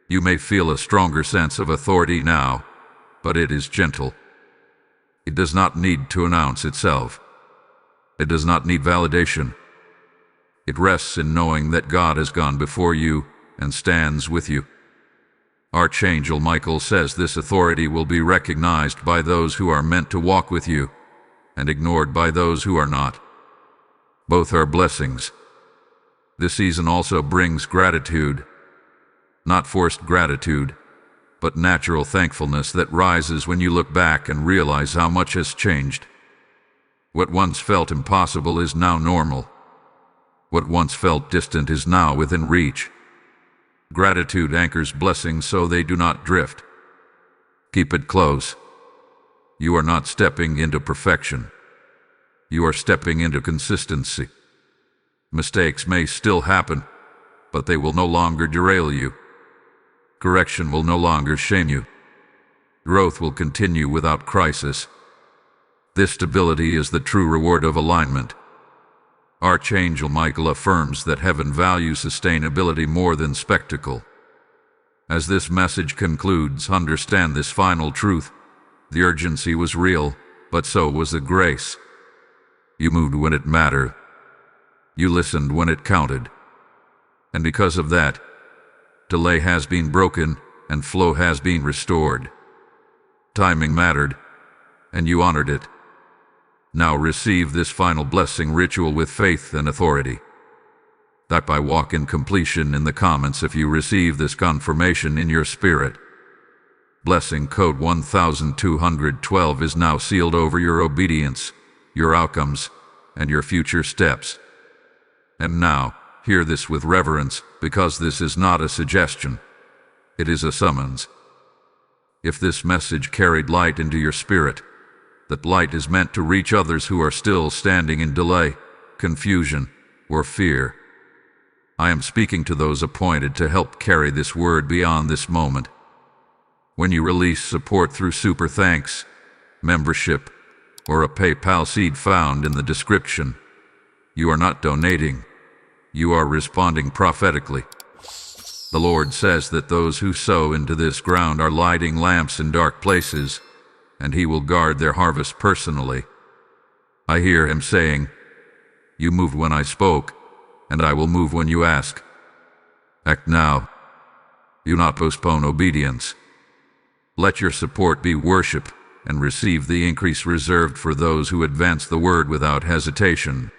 You may feel a stronger sense of authority now, but it is gentle. It does not need to announce itself. It does not need validation. It rests in knowing that God has gone before you and stands with you. Archangel Michael says this authority will be recognized by those who are meant to walk with you and ignored by those who are not. Both are blessings. This season also brings gratitude. Not forced gratitude, but natural thankfulness that rises when you look back and realize how much has changed. What once felt impossible is now normal. What once felt distant is now within reach. Gratitude anchors blessings so they do not drift. Keep it close. You are not stepping into perfection. You are stepping into consistency. Mistakes may still happen, but they will no longer derail you. Correction will no longer shame you. Growth will continue without crisis. This stability is the true reward of alignment. Archangel Michael affirms that heaven values sustainability more than spectacle. As this message concludes, understand this final truth. The urgency was real, but so was the grace. You moved when it mattered. You listened when it counted. And because of that, delay has been broken and flow has been restored. Timing mattered, and you honored it. Now receive this final blessing ritual with faith and authority. Type by walk in completion in the comments if you receive this confirmation in your spirit. Blessing code 1212 is now sealed over your obedience, your outcomes, and your future steps. And now, hear this with reverence, because this is not a suggestion. It is a summons. If this message carried light into your spirit, that light is meant to reach others who are still standing in delay, confusion, or fear. I am speaking to those appointed to help carry this word beyond this moment. When you release support through super thanks, membership, or a PayPal seed found in the description, you are not donating. You are responding prophetically. The Lord says that those who sow into this ground are lighting lamps in dark places, and He will guard their harvest personally. I hear Him saying, "You moved when I spoke, and I will move when you ask. Act now. Do not postpone obedience. Let your support be worship, and receive the increase reserved for those who advance the word without hesitation."